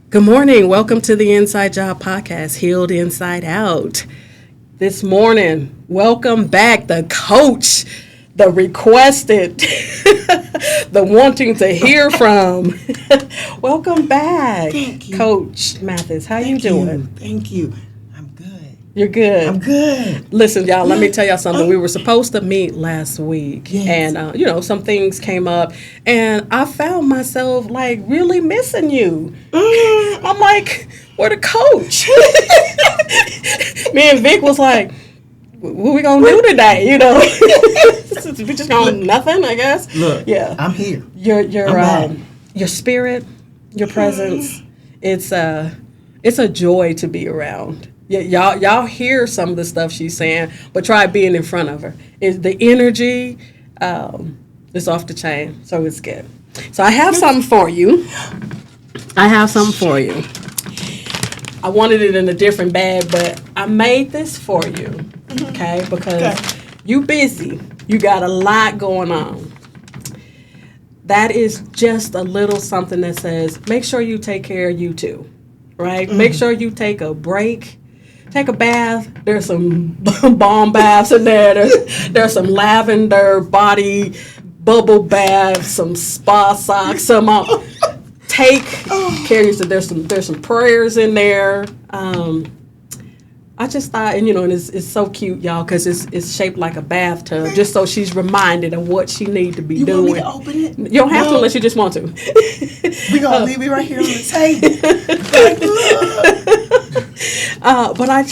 Good morning. Welcome to the Inside Job Podcast, Healed Inside Out. This morning, welcome back, the coach, the requested, the wanting to hear from. Welcome back, Thank you. Coach Mathis. How you doing? Thank you. I'm good. You're good. I'm good. Listen, y'all, let me tell y'all something. We were supposed to meet last week, Yes. and some things came up, and I found myself like really missing you. I'm like, where the coach? Me and Vic was like, what we gonna do today? We just gonna nothing, I guess. Look, Yeah, I'm here. Your spirit, your presence. It's a joy to be around. Yeah, y'all hear some of the stuff she's saying, but try being in front of her. The energy is off the chain, so it's good. So I have something for you. I wanted it in a different bag, but I made this for you, okay? Because you busy. You got a lot going on. That is just a little something that says, make sure you take care of you too, right? Make sure you take a break. Take a bath. There's some bomb baths in there. There's some lavender body bubble baths, some spa socks, take care of yourself. There's some prayers in there. I just thought, and it's so cute, y'all, because it's shaped like a bathtub, just so she's reminded of what she need to be doing. You want me to open it? You don't have to unless you just want to. We're going to leave it right here on the table. But I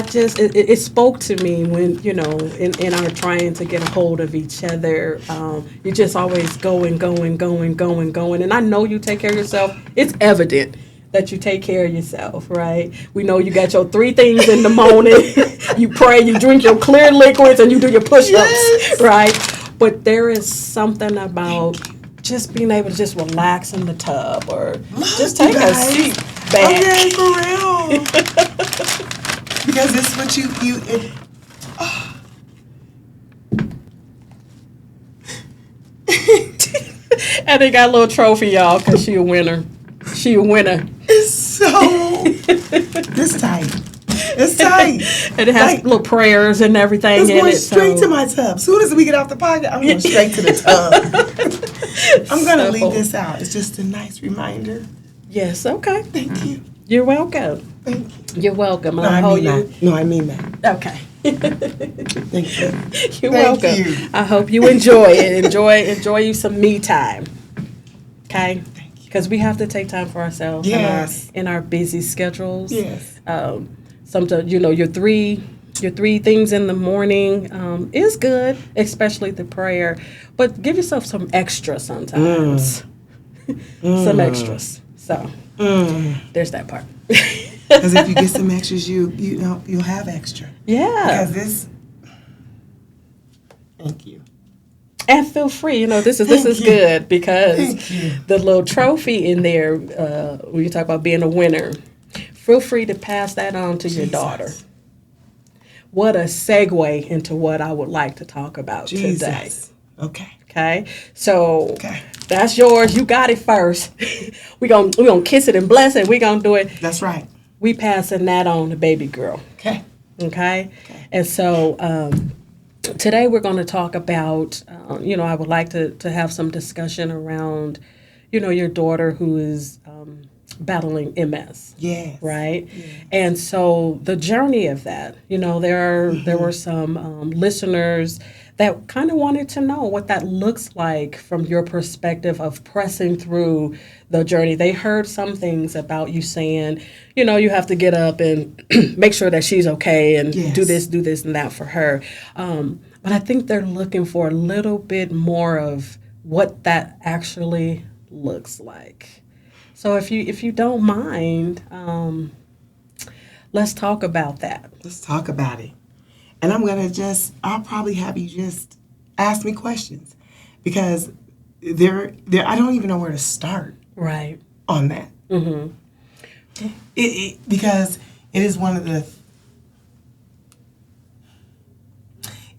just, it spoke to me when, in our trying to get a hold of each other. You just always going. And I know you take care of yourself. It's evident that you take care of yourself, right? We know you got your 3 things in the morning. You pray, you drink your clear liquids, and you do your push-ups, right? But there is something about just being able to just relax in the tub or just take a seat back. Okay, for real. Because it's what And they got a little trophy, y'all, because she a winner. She a winner. It's so... It's tight. It's tight. And it has little prayers and everything It's in going it. straight to my tub. As soon as we get off the podcast, I'm going straight to the tub. I'm going to leave this out. It's just a nice reminder. Yes, okay. Thank you. You're welcome. Thank you. You're welcome. No, I mean that. No, I mean that. Okay. Thank you. You're Thank welcome. you. I hope you enjoy it. Enjoy you some me time. Okay? Because we have to take time for ourselves in our busy schedules. Yes. Sometimes, your three things in the morning is good, especially the prayer. But give yourself some extra sometimes. Some extras. So there's that part. Because if you get some extras, you'll have extra. Yeah. Because thank you. And feel free, this is good because Thank the little trophy in there, when you talk about being a winner, feel free to pass that on to your daughter. What a segue into what I would like to talk about today. Okay. So that's yours. You got it first. we gonna kiss it and bless it. We gonna do it. That's right. We passing that on to baby girl. Okay. And so today we're going to talk about, I would like to have some discussion around, your daughter who is battling MS. Yes. Right? Yes. And so the journey of that, there were some listeners that kind of wanted to know what that looks like from your perspective of pressing through the journey. They heard some things about you saying, you have to get up and make sure that she's okay and do this and that for her. But I think they're looking for a little bit more of what that actually looks like. So if you don't mind, let's talk about that. Let's talk about it. And I'll probably have you just ask me questions because I don't even know where to start. Right. On that. Mm-hmm. Because it is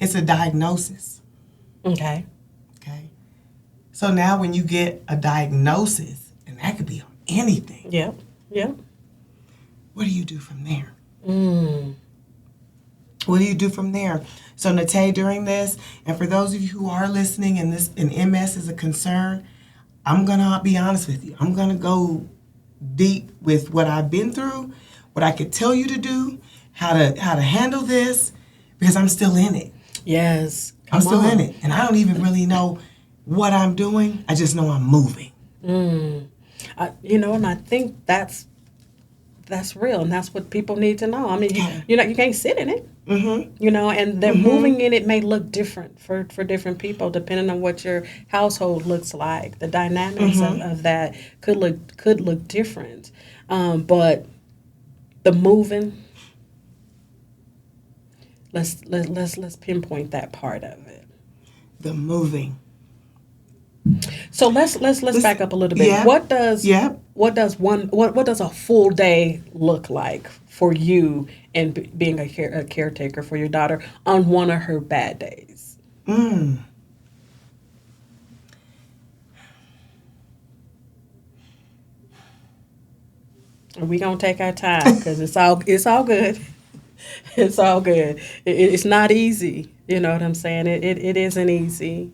it's a diagnosis. Okay. So now when you get a diagnosis, And that could be on anything. Yep. Yep. What do you do from there? Mm. What do you do from there? So, Natay, during this, and for those of you who are listening and MS is a concern, I'm going to be honest with you. I'm going to go deep with what I've been through, what I could tell you to do, how to handle this, because I'm still in it. Yes. I'm still in it. And I don't even really know what I'm doing. I just know I'm moving. And I think that's real, and that's what people need to know. I mean, you can't sit in it. Mm-hmm. And that moving in it may look different for different people depending on what your household looks like. The dynamics of that could look different, but the moving. Let's pinpoint that part of it. The moving. So let's back up a little bit. Yeah. What does a full day look like for you and being a caretaker for your daughter on one of her bad days? We gonna take our time because it's all good. It's all good. It's not easy. You know what I'm saying? It isn't easy.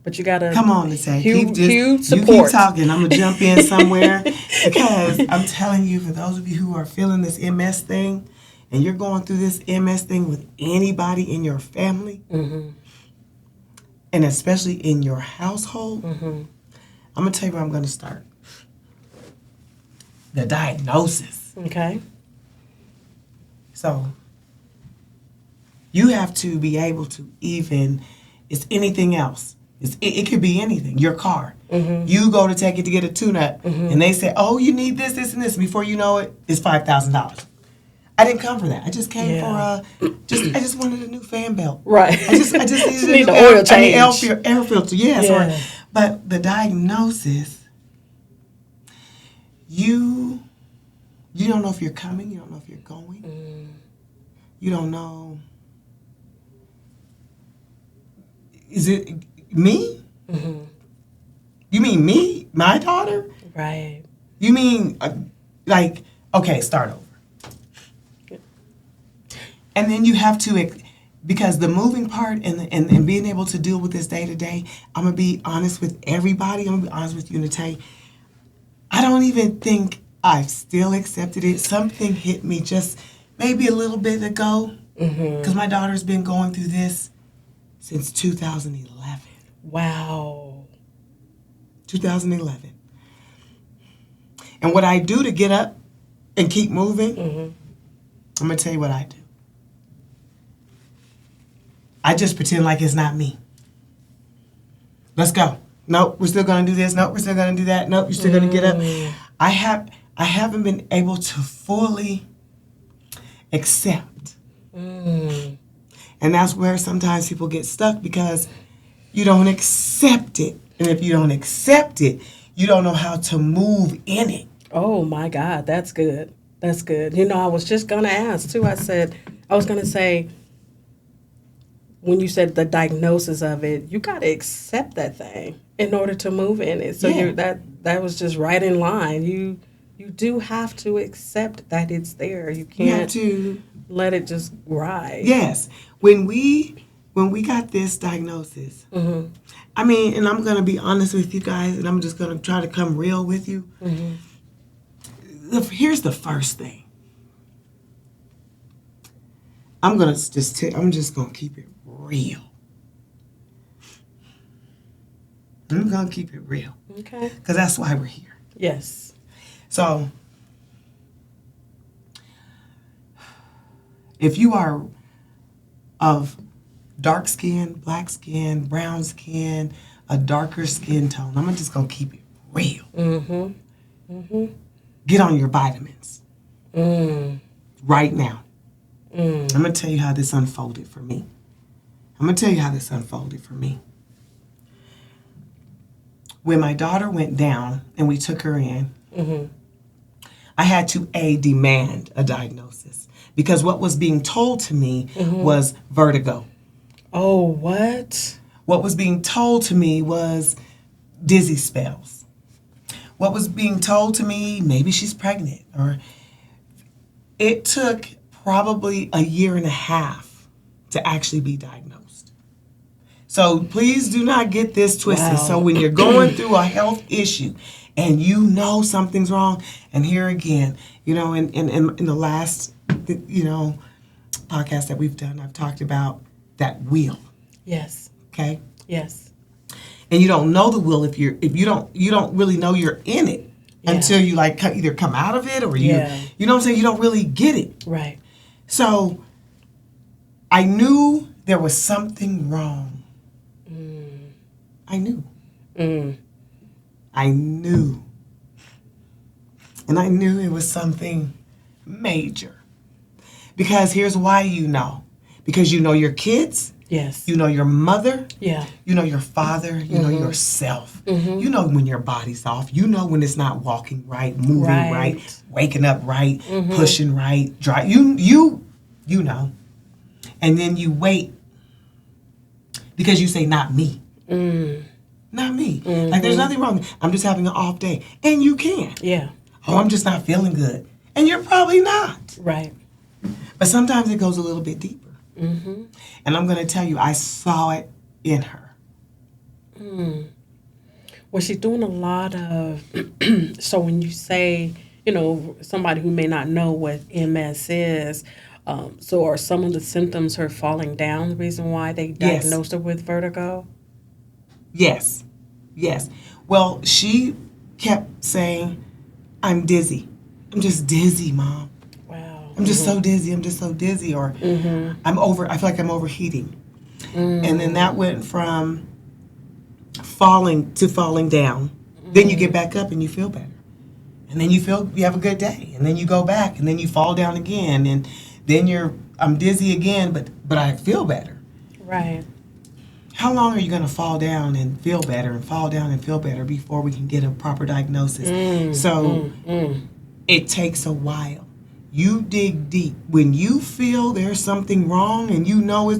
But you gotta come on, Natay. Huge support. You keep talking. I'm gonna jump in somewhere because I'm telling you, for those of you who are feeling this MS thing, and you're going through this MS thing with anybody in your family, and especially in your household, I'm gonna tell you where I'm gonna start. The diagnosis. Okay. So you have to be able to it's anything else. It could be anything. Your car. You go to take it to get a tune-up, and they say, "Oh, you need this, this, and this." Before you know it, it's $5,000. I didn't come for that. I just came for I just wanted a new fan belt. Right. I just needed need a new oil change. air filter. Yes. Yeah. But the diagnosis, you don't know if you're coming. You don't know if you're going. You don't know. Is it me? You mean me? My daughter? Right. You mean, okay, start over. And then you have to, because the moving part and being able to deal with this day to day, I'm going to be honest with everybody. I'm going to be honest with you, Natay. I don't even think I've still accepted it. Something hit me just maybe a little bit ago, because my daughter's been going through this since 2011. Wow. 2011. And what I do to get up and keep moving, I'm going to tell you what I do. I just pretend like it's not me. Let's go. Nope, we're still going to do this. Nope, we're still going to do that. Nope, you're still going to get up. I haven't been able to fully accept. And that's where sometimes people get stuck, because you don't accept it. And if you don't accept it, you don't know how to move in it. Oh my God, that's good. That's good. I was just going to ask too. I was going to say, when you said the diagnosis of it, you got to accept that thing in order to move in it. So that was just right in line. You do have to accept that it's there. You can't let it just ride. Yes. When we got this diagnosis, I mean, and I'm going to be honest with you guys, and I'm just going to try to come real with you. Here's the first thing. I'm just going to keep it real. I'm going to keep it real. Okay. Because that's why we're here. Yes. So, if you are of dark skin, black skin, brown skin, a darker skin tone, I'm just going to keep it real. Get on your vitamins. Right now. I'm going to tell you how this unfolded for me. When my daughter went down and we took her in, I had to demand a diagnosis, because what was being told to me was vertigo. Oh, what? What was being told to me was dizzy spells. what was being told to me, maybe she's pregnant, or it took probably a year and a half to actually be diagnosed. So please do not get this twisted. Wow. So when you're going through a health issue and you know something's wrong, and here again, you know, in the last, you know, podcast that we've done, I've talked about that will. Yes. Okay. Yes. And you don't know the will if you don't really know you're in it until you like either come out of it or you know what I'm saying, you don't really get it. Right. So I knew there was something wrong. I knew. I knew. And I knew it was something major. Because here's why you know. Because you know your kids. Yes. You know your mother. Yeah. You know your father. You know yourself. You know when your body's off. You know when it's not walking right, moving right, waking up right, pushing right, dry. You know. And then you wait because you say, not me. Not me. Like there's nothing wrong. I'm just having an off day. And you can. Yeah. Oh, I'm just not feeling good. And you're probably not. Right. But sometimes it goes a little bit deeper. And I'm going to tell you, I saw it in her. Was she doing a lot of, so when you say, you know, somebody who may not know what MS is, so are some of the symptoms her falling down the reason why they diagnosed her with vertigo? Yes. Yes. Well, she kept saying, I'm dizzy. I'm just dizzy, Mom. Wow. I'm just so dizzy. I'm just so dizzy. Or I feel like I'm overheating. And then that went from falling to falling down. Then you get back up and you feel better. And then you have a good day. And then you go back and then you fall down again. And then I'm dizzy again, but I feel better. Right. How long are you going to fall down and feel better and fall down and feel better before we can get a proper diagnosis? It takes a while. You dig deep. When you feel there's something wrong and you know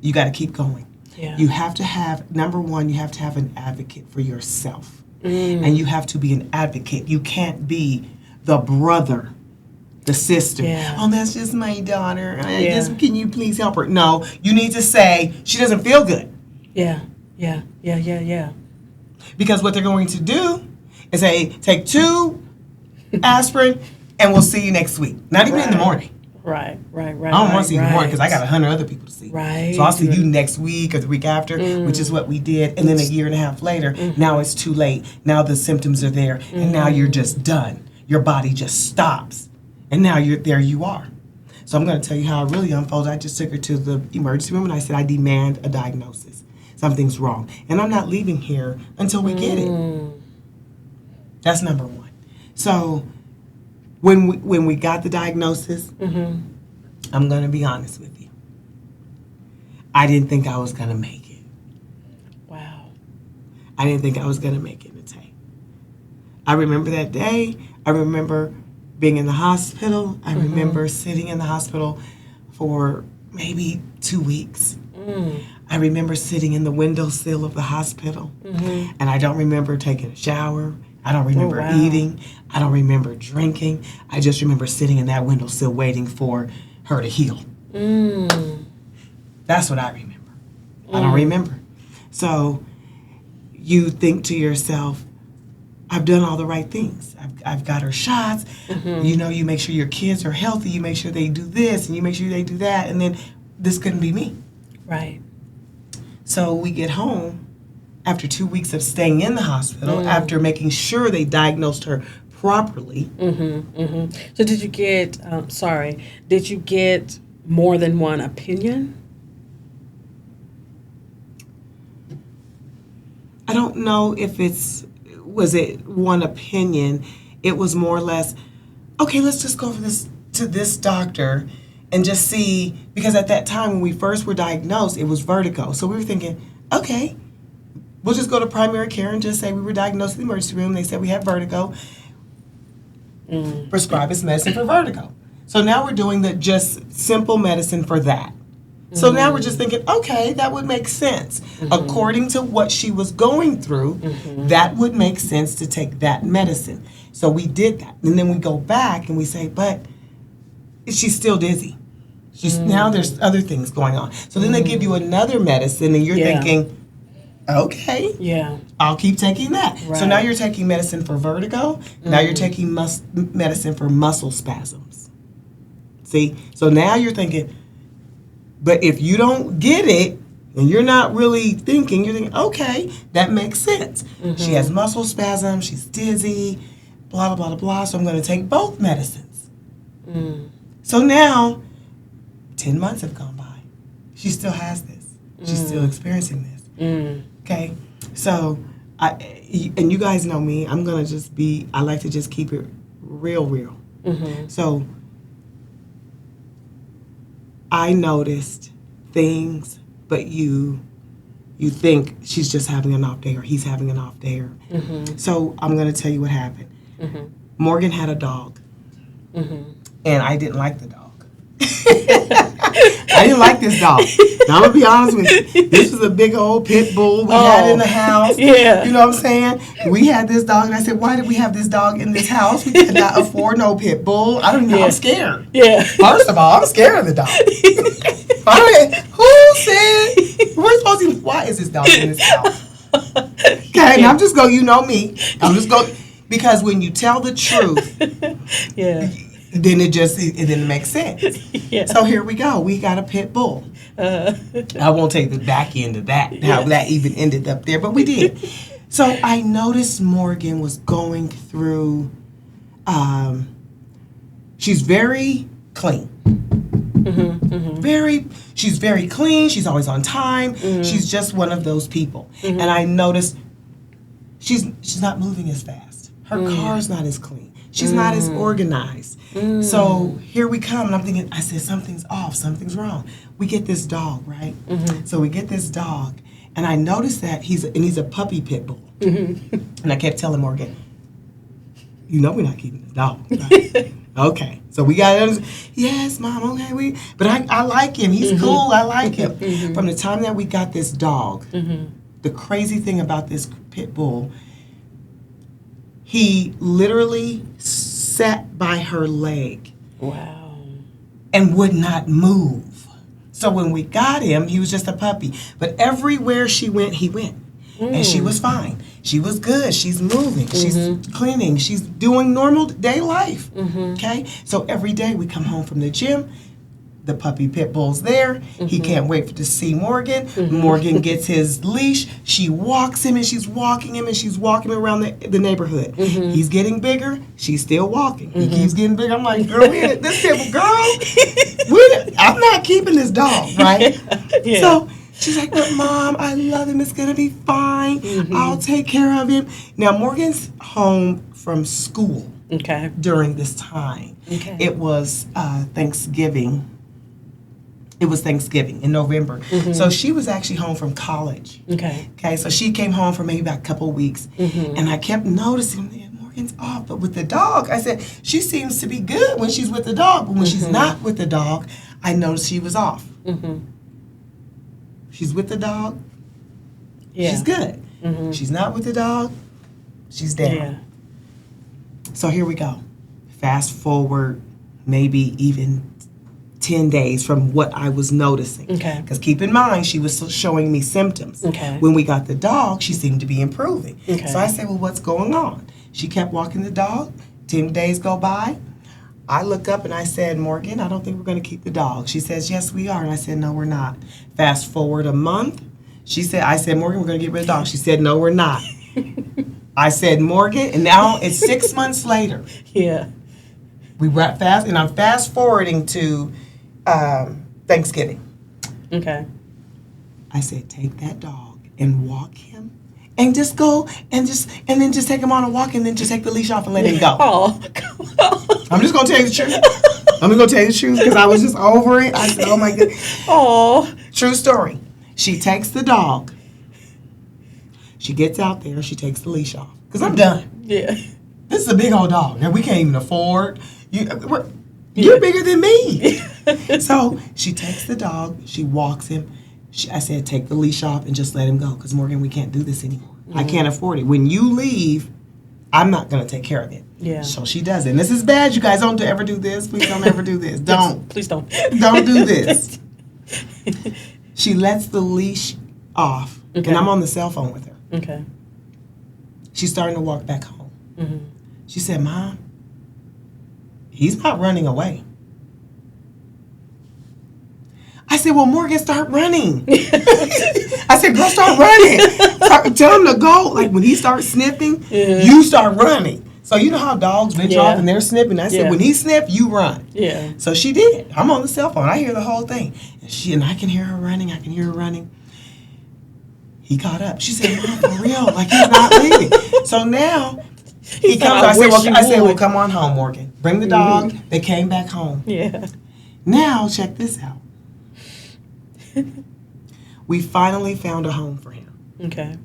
you got to keep going. Yeah. You have to have, number one, you have to have an advocate for yourself. And you have to be an advocate. You can't be the brother, the sister. Yeah. Oh, that's just my daughter. Can you please help her? No, you need to say, she doesn't feel good. Yeah. Because what they're going to do is say, take 2 aspirin and we'll see you next week. Not even in the morning. Right. I don't want to see you in the morning because I got 100 other people to see. Right. So I'll see you next week or the week after, which is what we did. And then a year and a half later, now it's too late. Now the symptoms are there. And now you're just done. Your body just stops. And now there you are. So I'm going to tell you how it really unfolded. I just took her to the emergency room and I said, I demand a diagnosis. Something's wrong. And I'm not leaving here until we get it. That's number one. So when we got the diagnosis, I'm going to be honest with you. I didn't think I was going to make it. Wow. I didn't think I was going to make it, Natay. I remember that day. I remember being in the hospital. I remember sitting in the hospital for maybe 2 weeks. I remember sitting in the windowsill of the hospital. And I don't remember taking a shower. I don't remember eating. I don't remember drinking. I just remember sitting in that windowsill waiting for her to heal. That's what I remember. I don't remember. So you think to yourself, I've done all the right things. I've got her shots. You know, you make sure your kids are healthy. You make sure they do this and you make sure they do that. And then this couldn't be me. Right. So we get home after 2 weeks of staying in the hospital, after making sure they diagnosed her properly. So did you get, did you get more than one opinion? I don't know if was it one opinion. It was more or less, okay, let's just go to this doctor and just see, because at that time when we first were diagnosed, it was vertigo. So we were thinking, okay, we'll just go to primary care and just say we were diagnosed in the emergency room. They said we had vertigo. Prescribe us medicine for vertigo. So now we're doing the just simple medicine for that. So now we're just thinking, okay, that would make sense. According to what she was going through, that would make sense to take that medicine. So we did that. And then we go back and we say, but she's still dizzy. Now there's other things going on. So then they give you another medicine and you're thinking, okay, I'll keep taking that. Right. So now you're taking medicine for vertigo. Now you're taking medicine for muscle spasms. See? So now you're thinking, but if you don't get it, and you're not really thinking, you're thinking, okay, that makes sense. She has muscle spasms, she's dizzy, blah, blah, blah, blah, so I'm going to take both medicines. So now, 10 months have gone by. She still has this. She's still experiencing this. Okay? So, and you guys know me, I'm going to just I like to just keep it real. So, I noticed things, but you think she's just having an off day or he's having an off day. So I'm going to tell you what happened. Morgan had a dog, and I didn't like the dog. I didn't like this dog. Now, I'm going to be honest with you. This was a big old pit bull we had in the house. Yeah. You know what I'm saying? We had this dog, and I said, why did we have this dog in this house? We could not afford no pit bull. I don't know. I'm scared. Yeah. First of all, I'm scared of the dog. Who said we're supposed to? Why is this dog in this house? Okay, and I'm just going. You know me. I'm just going because when you tell the truth, then it makes sense. So here we go. We got a pit bull. I won't take the back end of that. How that even ended up there, but we did. So I noticed Morgan was going through. She's very clean. She's very clean. She's always on time. She's just one of those people. And I noticed she's not moving as fast. Her car's not as clean. She's not as organized. So here we come, and I'm thinking, I said, something's off, something's wrong. We get this dog, right? So we get this dog, and I noticed that he's a puppy pit bull. And I kept telling Morgan, you know we're not keeping this dog, right? Okay, so we got yes, Mom. Okay, but I like him. He's cool. I like him. From the time that we got this dog, the crazy thing about this pit bull, he literally sat by her leg. Wow. And would not move. So when we got him, he was just a puppy. But everywhere she went, he went. And she was fine. She was good. She's moving. She's cleaning. She's doing normal day life. Okay? So every day we come home from the gym. The puppy pit bull's there. He can't wait to see Morgan. Morgan gets his leash. She walks him, and she's walking him, and she's walking him around the neighborhood. He's getting bigger. She's still walking. He keeps getting bigger. I'm like, girl, this pit bull, girl, I'm not keeping this dog, right? So she's like, but Mom, I love him. It's going to be fine. I'll take care of him. Now, Morgan's home from school during this time. It was Thanksgiving. It was Thanksgiving in November. So she was actually home from college. Okay, so she came home for maybe about a couple of weeks. And I kept noticing that Morgan's off. But with the dog, I said, she seems to be good when she's with the dog. But when she's not with the dog, I noticed she was off. She's with the dog, she's good. She's not with the dog, she's down. So here we go. Fast forward maybe even 10 days from what I was noticing. Because keep in mind, she was showing me symptoms. When we got the dog, she seemed to be improving. So I said, well, what's going on? She kept walking the dog. 10 days go by. I look up and I said, Morgan, I don't think we're going to keep the dog. She says, yes, we are. And I said, no, we're not. Fast forward a month. I said, Morgan, we're going to get rid of the dog. She said, no, we're not. I said, Morgan, and now it's 6 months later. We wrap fast, and I'm fast forwarding to Thanksgiving. I said, take that dog and walk him, and just go and then just take him on a walk, and then just take the leash off and let him go. Oh, come on. I'm just gonna tell you the truth. I'm just gonna tell you the truth because I was just over it. I said, oh my goodness. Oh. True story. She takes the dog. She gets out there. She takes the leash off because I'm done. Yeah. This is a big old dog that we can't even afford. You're bigger than me. So she takes the dog. She walks him. I said, take the leash off and just let him go. Because, Morgan, we can't do this anymore. I can't afford it. When you leave, I'm not going to take care of it. Yeah. So she does it. And this is bad. You guys don't ever do this. Please don't ever do this. Don't. Please don't. Don't do this. She lets the leash off. Okay. And I'm on the cell phone with her. Okay. She's starting to walk back home. Mm-hmm. She said, Mom, he's not running away. I said, well, Morgan, start running. I said, girl, start running. Tell him to go. Like, when he starts sniffing, you start running. So you know how dogs venture off and they're sniffing. I said, when he sniffs, you run. Yeah. So she did. I'm on the cell phone. I hear the whole thing. And I can hear her running. I can hear her running. He caught up. She said, Mom, for real. Like, he's not leaving. So now he comes. I said, well, come on home, Morgan. Bring the dog. They came back home. Yeah. Now, check this out. We finally found a home for him. Okay.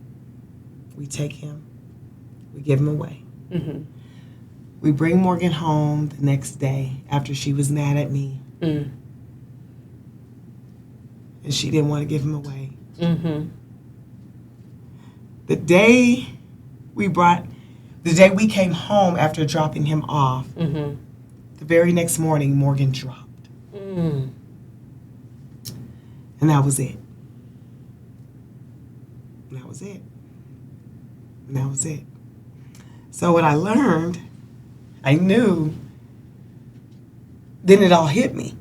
We take him. We give him away. Mm-hmm. We bring Morgan home the next day after she was mad at me. Mm. And she didn't want to give him away. Mm-hmm. The day we came home after dropping him off, Mm-hmm. the very next morning, Morgan dropped. Mm. And that was it. And that was it. And that was it. So what I learned, I knew, then it all hit me.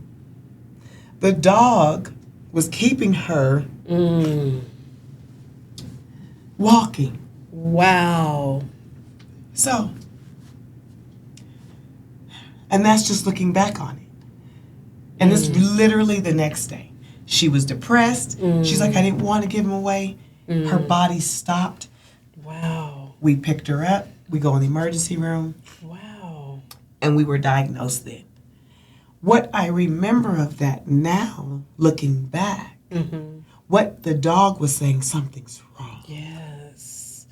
The dog was keeping her walking. Wow. So, and that's just looking back on it. And it's literally the next day. She was depressed. She's like, I didn't want to give him away. Her body stopped. Wow. We picked her up. We go in the emergency room. Wow. And we were diagnosed then. What I remember of that now, looking back, what the dog was saying, something's wrong. Yes.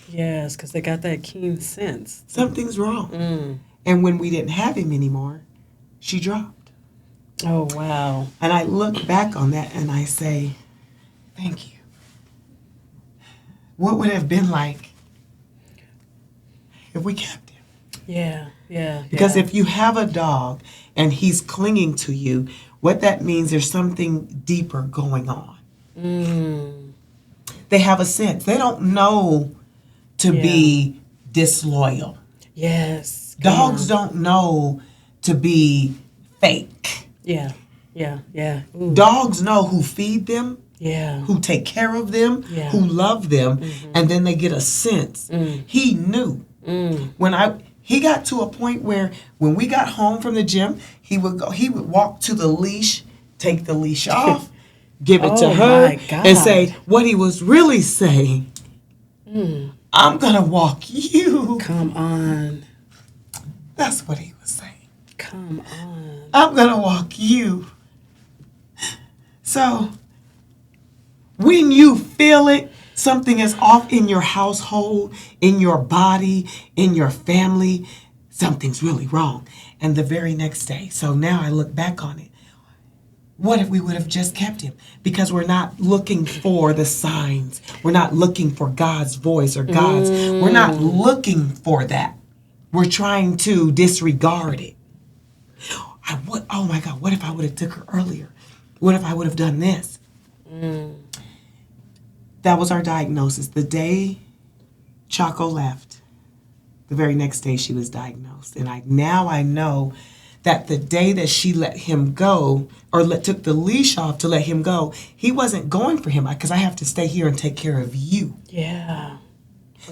Yes, because they got that keen sense. Something's wrong. And when we didn't have him anymore, she dropped. Oh, wow. And I look back on that and I say, thank you. What would it have been like if we kept him? Yeah, yeah. Because if you have a dog and he's clinging to you, what that means, there's something deeper going on. They have a sense. They don't know to be disloyal. Yes. Dogs don't know to be fake. Yeah, yeah, yeah. Ooh. Dogs know who feed them, who take care of them, who love them, and then they get a sense. He knew. He got to a point where when we got home from the gym, he would walk to the leash, take the leash off, give it to her, and say what he was really saying. I'm gonna walk you. Come on. That's what he was saying. Come on. I'm gonna walk you. So when you feel it, something is off in your household, in your body, in your family, something's really wrong. And the very next day, so now I look back on it. What if we would have just kept him? Because we're not looking for the signs. We're not looking for God's voice or God's. We're not looking for that. We're trying to disregard it. Oh my God, what if I would have took her earlier? What if I would have done this? That was our diagnosis. The day Chaco left, the very next day she was diagnosed. And I know that the day that she let him go, or took the leash off to let him go, he wasn't going for him because I have to stay here and take care of you. Yeah.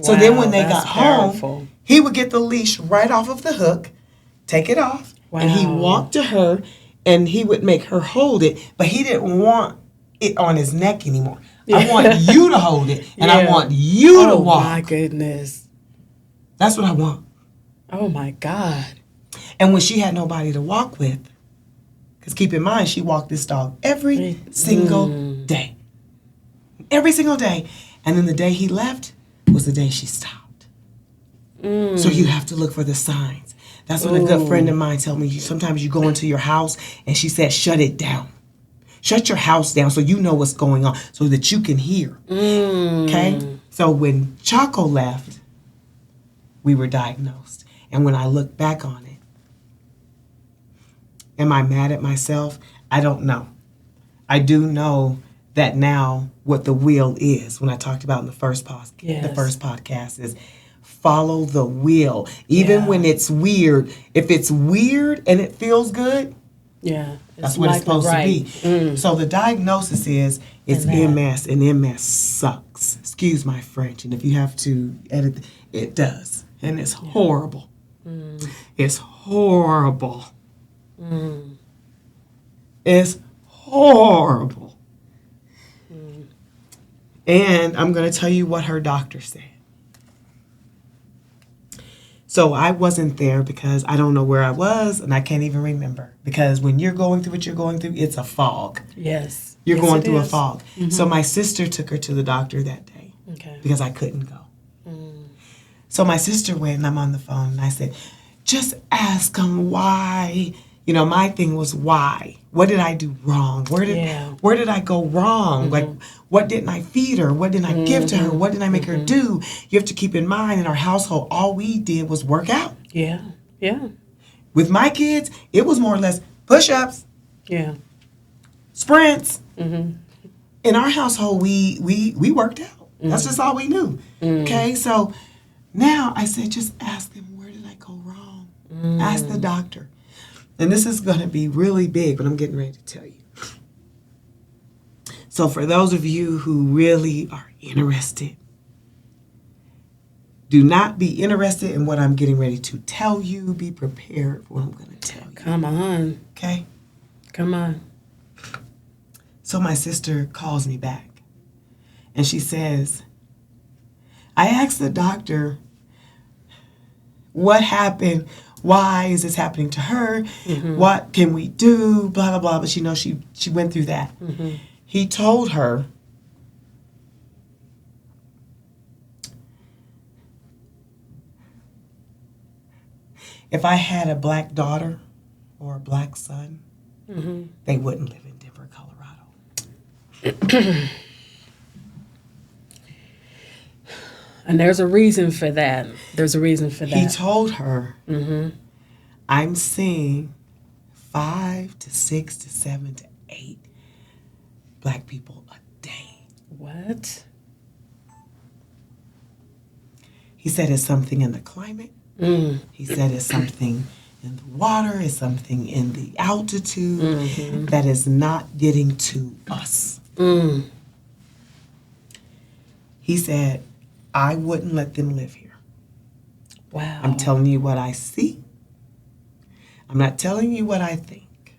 So then when they got home, he would get the leash right off of the hook, take it off, and he walked to her, and he would make her hold it, but he didn't want it on his neck anymore. I want you to hold it, and I want you to walk. Oh, my goodness. That's what I want. Oh, my God. And when she had nobody to walk with, because keep in mind, she walked this dog every single day. Every single day. And then the day he left was the day she stopped. So you have to look for the signs. That's what a good friend of mine told me. Sometimes you go into your house, and she said, shut it down. Shut your house down so you know what's going on, so that you can hear. Okay? So when Chaco left, we were diagnosed. And when I look back on it, am I mad at myself? I don't know. I do know that now what the will is, when I talked about in the first podcast, is follow the will. Even when it's weird, if it's weird and it feels good, that's what it's supposed to be. So the diagnosis is it's MS, and MS sucks. Excuse my French, and if you have to edit, it does. And it's horrible. It's horrible. It's horrible. And I'm going to tell you what her doctor said. So I wasn't there because I don't know where I was, and I can't even remember. Because when you're going through what you're going through, it's a fog. Yes. You're going through a fog. So my sister took her to the doctor that day because I couldn't go. So my sister went, and I'm on the phone, and I said, just ask him why. You know, my thing was why. What did I do wrong? Where did I go wrong? Like, what didn't I feed her? What didn't I give to her? What didn't I make her do? You have to keep in mind, in our household, all we did was work out. Yeah. With my kids, it was more or less push-ups. Yeah. Sprints. In our household, we worked out. That's just all we knew. Okay, so now I said, just ask them, where did I go wrong? Ask the doctor. And this is going to be really big, but I'm getting ready to tell you. So for those of you who really are interested, do not be interested in what I'm getting ready to tell you. Be prepared for what I'm going to tell you. Come on. Okay? Come on. So my sister calls me back, and she says, I asked the doctor, what happened? Why is this happening to her? What can we do? Blah, blah, blah. But she knows she went through that. He told her, if I had a black daughter or a black son, they wouldn't live in Denver, Colorado. And there's a reason for that. He told her, I'm seeing 5 to 6 to 7 to 8 black people a day. What? He said it's something in the climate. He said it's something in the water. It's something in the altitude that is not getting to us. He said, I wouldn't let them live here. Wow. I'm telling you what I see. I'm not telling you what I think.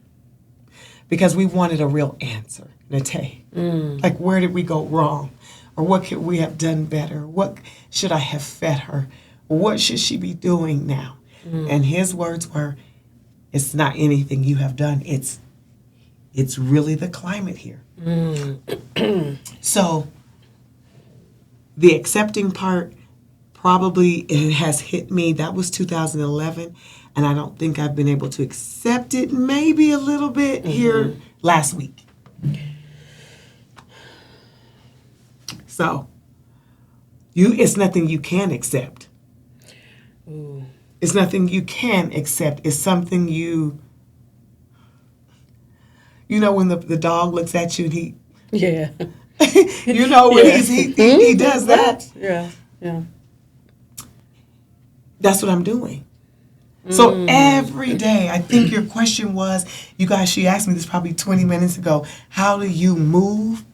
Because we wanted a real answer, Nate. Like, where did we go wrong? Or what could we have done better? What should I have fed her? What should she be doing now? And his words were, it's not anything you have done. It's really the climate here. So the accepting part, probably it has hit me. That was 2011, and I don't think I've been able to accept it maybe a little bit here last week. So it's nothing you can accept. It's nothing you can accept. It's something you know, when the dog looks at you and he... Yeah. You know, when he does that. Yeah. That's what I'm doing. So every day, I think your question was, you guys, she asked me this probably 20 minutes ago, how do you move?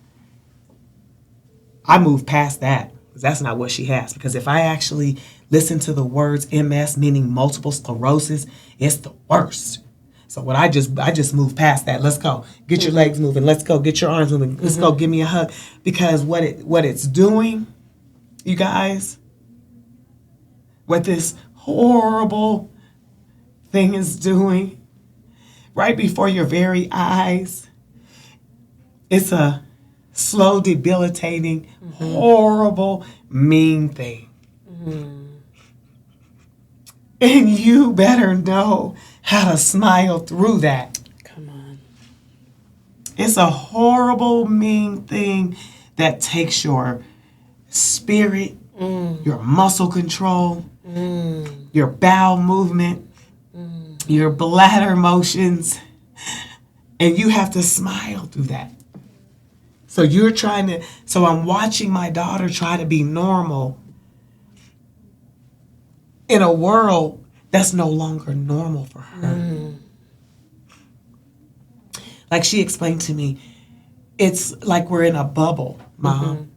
I move past that, because that's not what she has. Because if I actually listen to the words MS, meaning multiple sclerosis, it's the worst. So what I just move past that. Let's go. Get your legs moving. Let's go. Get your arms moving. Let's go. Give me a hug. Because what it's doing, you guys, what this horrible thing is doing right before your very eyes, it's a slow, debilitating, horrible, mean thing. And you better know how to smile through that. Come on. It's a horrible, mean thing that takes your spirit, your muscle control, your bowel movement, your bladder motions, and you have to smile through that. So I'm watching my daughter try to be normal in a world that's no longer normal for her. Like she explained to me, it's like we're in a bubble, Mom.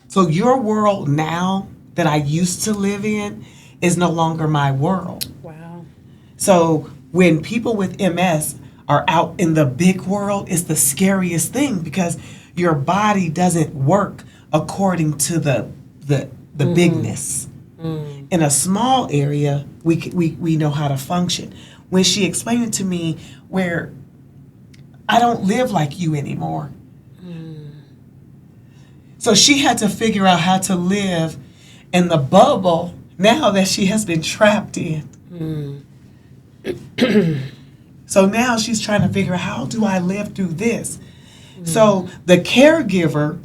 So your world now that I used to live in is no longer my world. Wow. So when people with MS are out in the big world, it's the scariest thing because your body doesn't work according to the bigness. In a small area, we know how to function. When she explained it to me, where I don't live like you anymore. So she had to figure out how to live in the bubble now that she has been trapped in. So now she's trying to figure out, how do I live through this? So the caregiver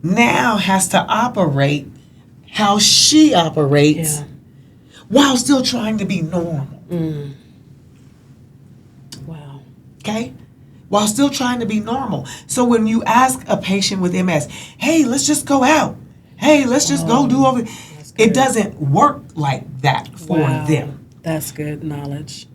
now has to operate how she operates while still trying to be normal. Wow. Okay? While still trying to be normal. So when you ask a patient with MS, hey, let's just go out. Hey, let's just go do over. It doesn't work like that for them. That's good knowledge.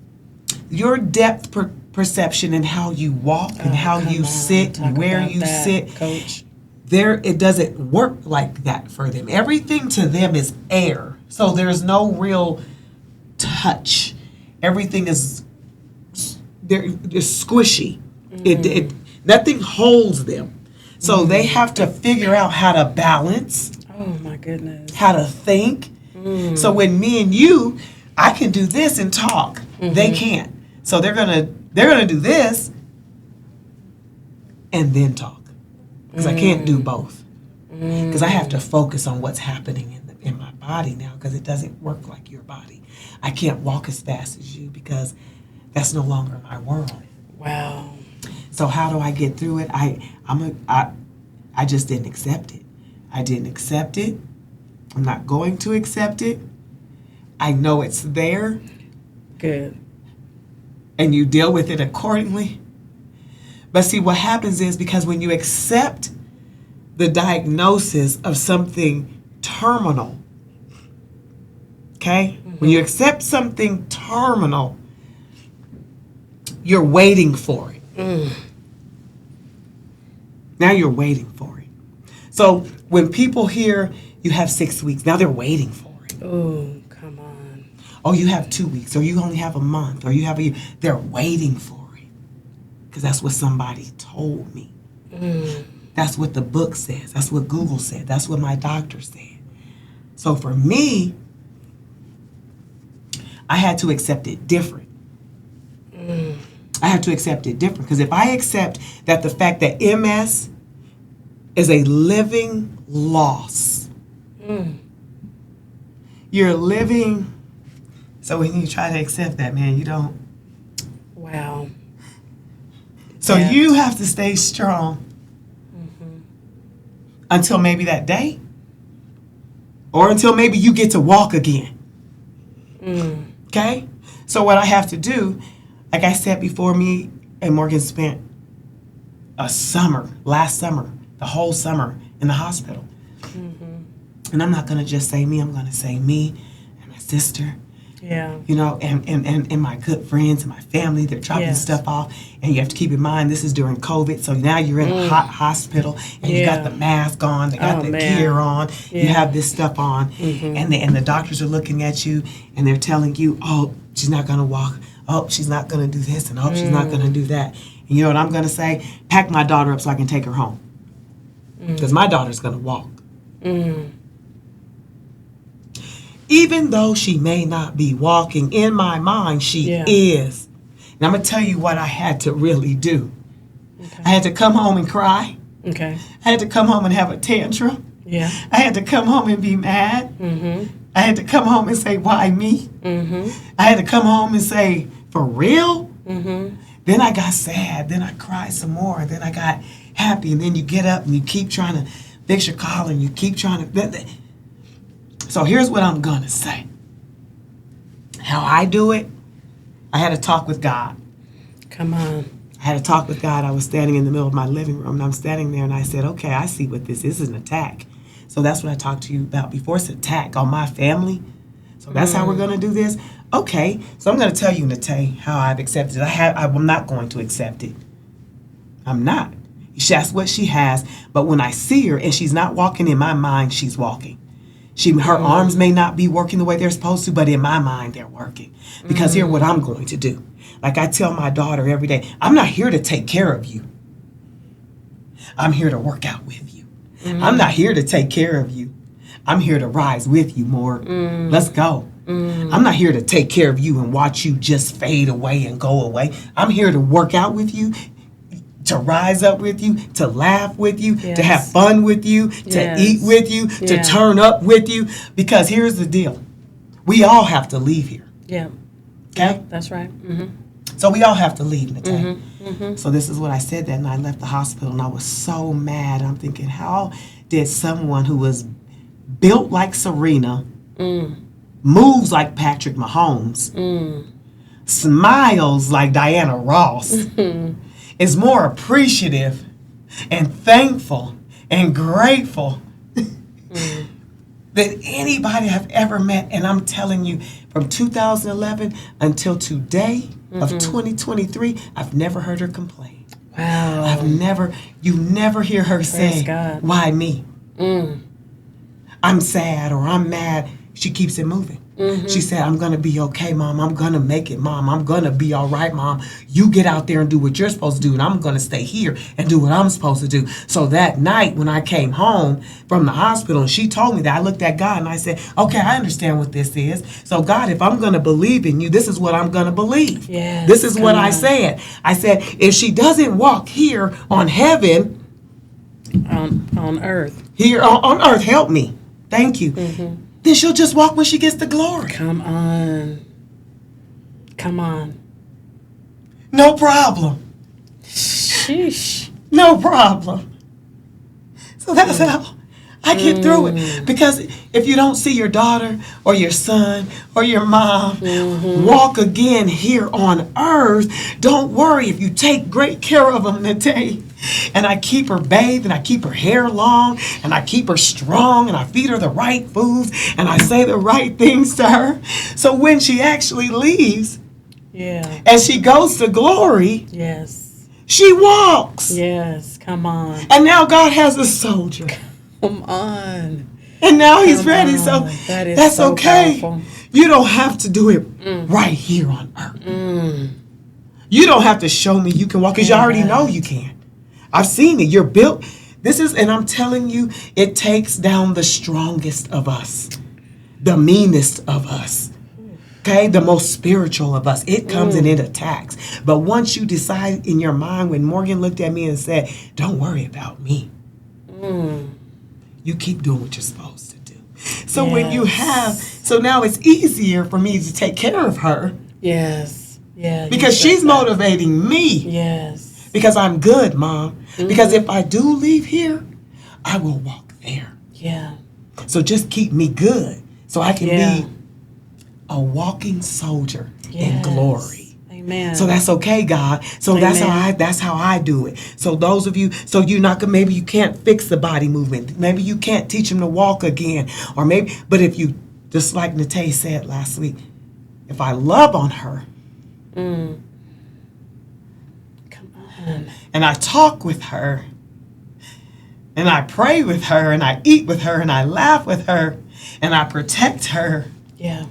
Your depth perception and how you walk and how you sit, where you sit, Coach. it doesn't work like that for them. Everything to them is air. So there's no real touch. Everything is squishy. It nothing holds them. So they have to figure out how to balance. Oh my goodness. How to think. So when me and you, I can do this and talk. They can't. So they're gonna do this and then talk. Because I can't do both. Because I have to focus on what's happening in my body now, because it doesn't work like your body. I can't walk as fast as you because that's no longer my world. Wow. So how do I get through it? I just didn't accept it. I didn't accept it. I'm not going to accept it. I know it's there. Good. And you deal with it accordingly. But see, what happens is, because when you accept the diagnosis of something terminal, okay? When you accept something terminal, you're waiting for it. Now you're waiting for it. So when people hear you have 6 weeks, now they're waiting for it. Oh, come on. Oh, you have 2 weeks, or you only have a month, or you have a year. They're waiting for it. Because that's what somebody told me. That's what the book says. That's what Google said. That's what my doctor said. So for me, I had to accept it different. I have to accept it different. Because if I accept that the fact that MS is a living loss, you're living. So when you try to accept that, man, you don't. Wow. So you have to stay strong until maybe that day, or until maybe you get to walk again. Okay? So what I have to do, like I said before, me and Morgan spent last summer, the whole summer in the hospital. And I'm not going to just say me, I'm going to say me and my sister. Yeah. You know, and my good friends and my family, they're dropping stuff off. And you have to keep in mind, this is during COVID. So now you're in a hot hospital and you got the mask on, they got the gear on, you have this stuff on. And the doctors are looking at you and they're telling you, oh, she's not going to walk. Oh, she's not going to do this. And oh, she's not going to do that. And you know what I'm going to say? Pack my daughter up so I can take her home. Because my daughter's going to walk. Even though she may not be walking, in my mind, she is. And I'm going to tell you what I had to really do. I had to come home and cry. I had to come home and have a tantrum. I had to come home and be mad. I had to come home and say, why me? I had to come home and say, for real? Then I got sad. Then I cried some more. Then I got happy. And then you get up and you keep trying to fix your collar and you keep trying to. So here's what I'm going to say. How I do it, I had a talk with God. Come on. I had a talk with God. I was standing in the middle of my living room, and I'm standing there, and I said, okay, I see what this is. It's an attack. So that's what I talked to you about before. It's an attack on my family. So that's how we're going to do this? Okay. So I'm going to tell you, Nate, how I've accepted it. I'm not going to accept it. I'm not. That's what she has. But when I see her, and she's not walking in my mind, she's walking. Her arms may not be working the way they're supposed to, but in my mind, they're working. Because here's what I'm going to do. Like I tell my daughter every day, I'm not here to take care of you. I'm here to work out with you. I'm not here to take care of you. I'm here to rise with you more. Let's go. I'm not here to take care of you and watch you just fade away and go away. I'm here to work out with you, to rise up with you, to laugh with you, to have fun with you, to eat with you, to turn up with you. Because here's the deal. We all have to leave here. Yeah. Okay? That's right. So we all have to leave, Nate. So this is what I said that night. I left the hospital, and I was so mad. I'm thinking, how did someone who was built like Serena, moves like Patrick Mahomes, smiles like Diana Ross, is more appreciative and thankful and grateful than anybody I've ever met? And I'm telling you, from 2011 until today of 2023, I've never heard her complain. Wow. You never hear her say, God. why me? I'm sad or I'm mad. She keeps it moving. She said, I'm going to be okay, Mom. I'm going to make it, Mom. I'm going to be all right, Mom. You get out there and do what you're supposed to do, and I'm going to stay here and do what I'm supposed to do. So that night when I came home from the hospital and she told me that, I looked at God and I said, okay, I understand what this is. So God, if I'm going to believe in you, this is what I'm going to believe. Yes, this is what I said. I said, if she doesn't walk here on heaven, on earth. Here on earth, help me. Thank you. Then she'll just walk when she gets the glory. Come on. Come on. No problem. Sheesh. No problem. So that's how I get through it. Because if you don't see your daughter or your son or your mom walk again here on earth, don't worry. If you take great care of them today, and I keep her bathed, and I keep her hair long, and I keep her strong, and I feed her the right foods, and I say the right things to her. So when she actually leaves, and she goes to glory, she walks. Yes, come on. And now God has a soldier. Come on. And now he's ready. So that's so okay. Powerful. You don't have to do it right here on earth. You don't have to show me you can walk, because you already know you can. I've seen it. You're built. And I'm telling you, it takes down the strongest of us, the meanest of us, okay, the most spiritual of us. It comes and it attacks. But once you decide in your mind, when Morgan looked at me and said, don't worry about me, you keep doing what you're supposed to do. So when you so now it's easier for me to take care of her. Yes. Yeah. Because she's motivating me. Yes. Because I'm good, Mom. Because if I do leave here, I will walk there. Yeah. So just keep me good so I can be a walking soldier in glory. Amen. So that's okay, God. So that's how I do it. So those of you, so you're not gonna, maybe you can't fix the body movement. Maybe you can't teach them to walk again. Or maybe, but if you, just like Nate said last week, if I love on her, and I talk with her, and I pray with her, and I eat with her, and I laugh with her, and I protect her. Yeah.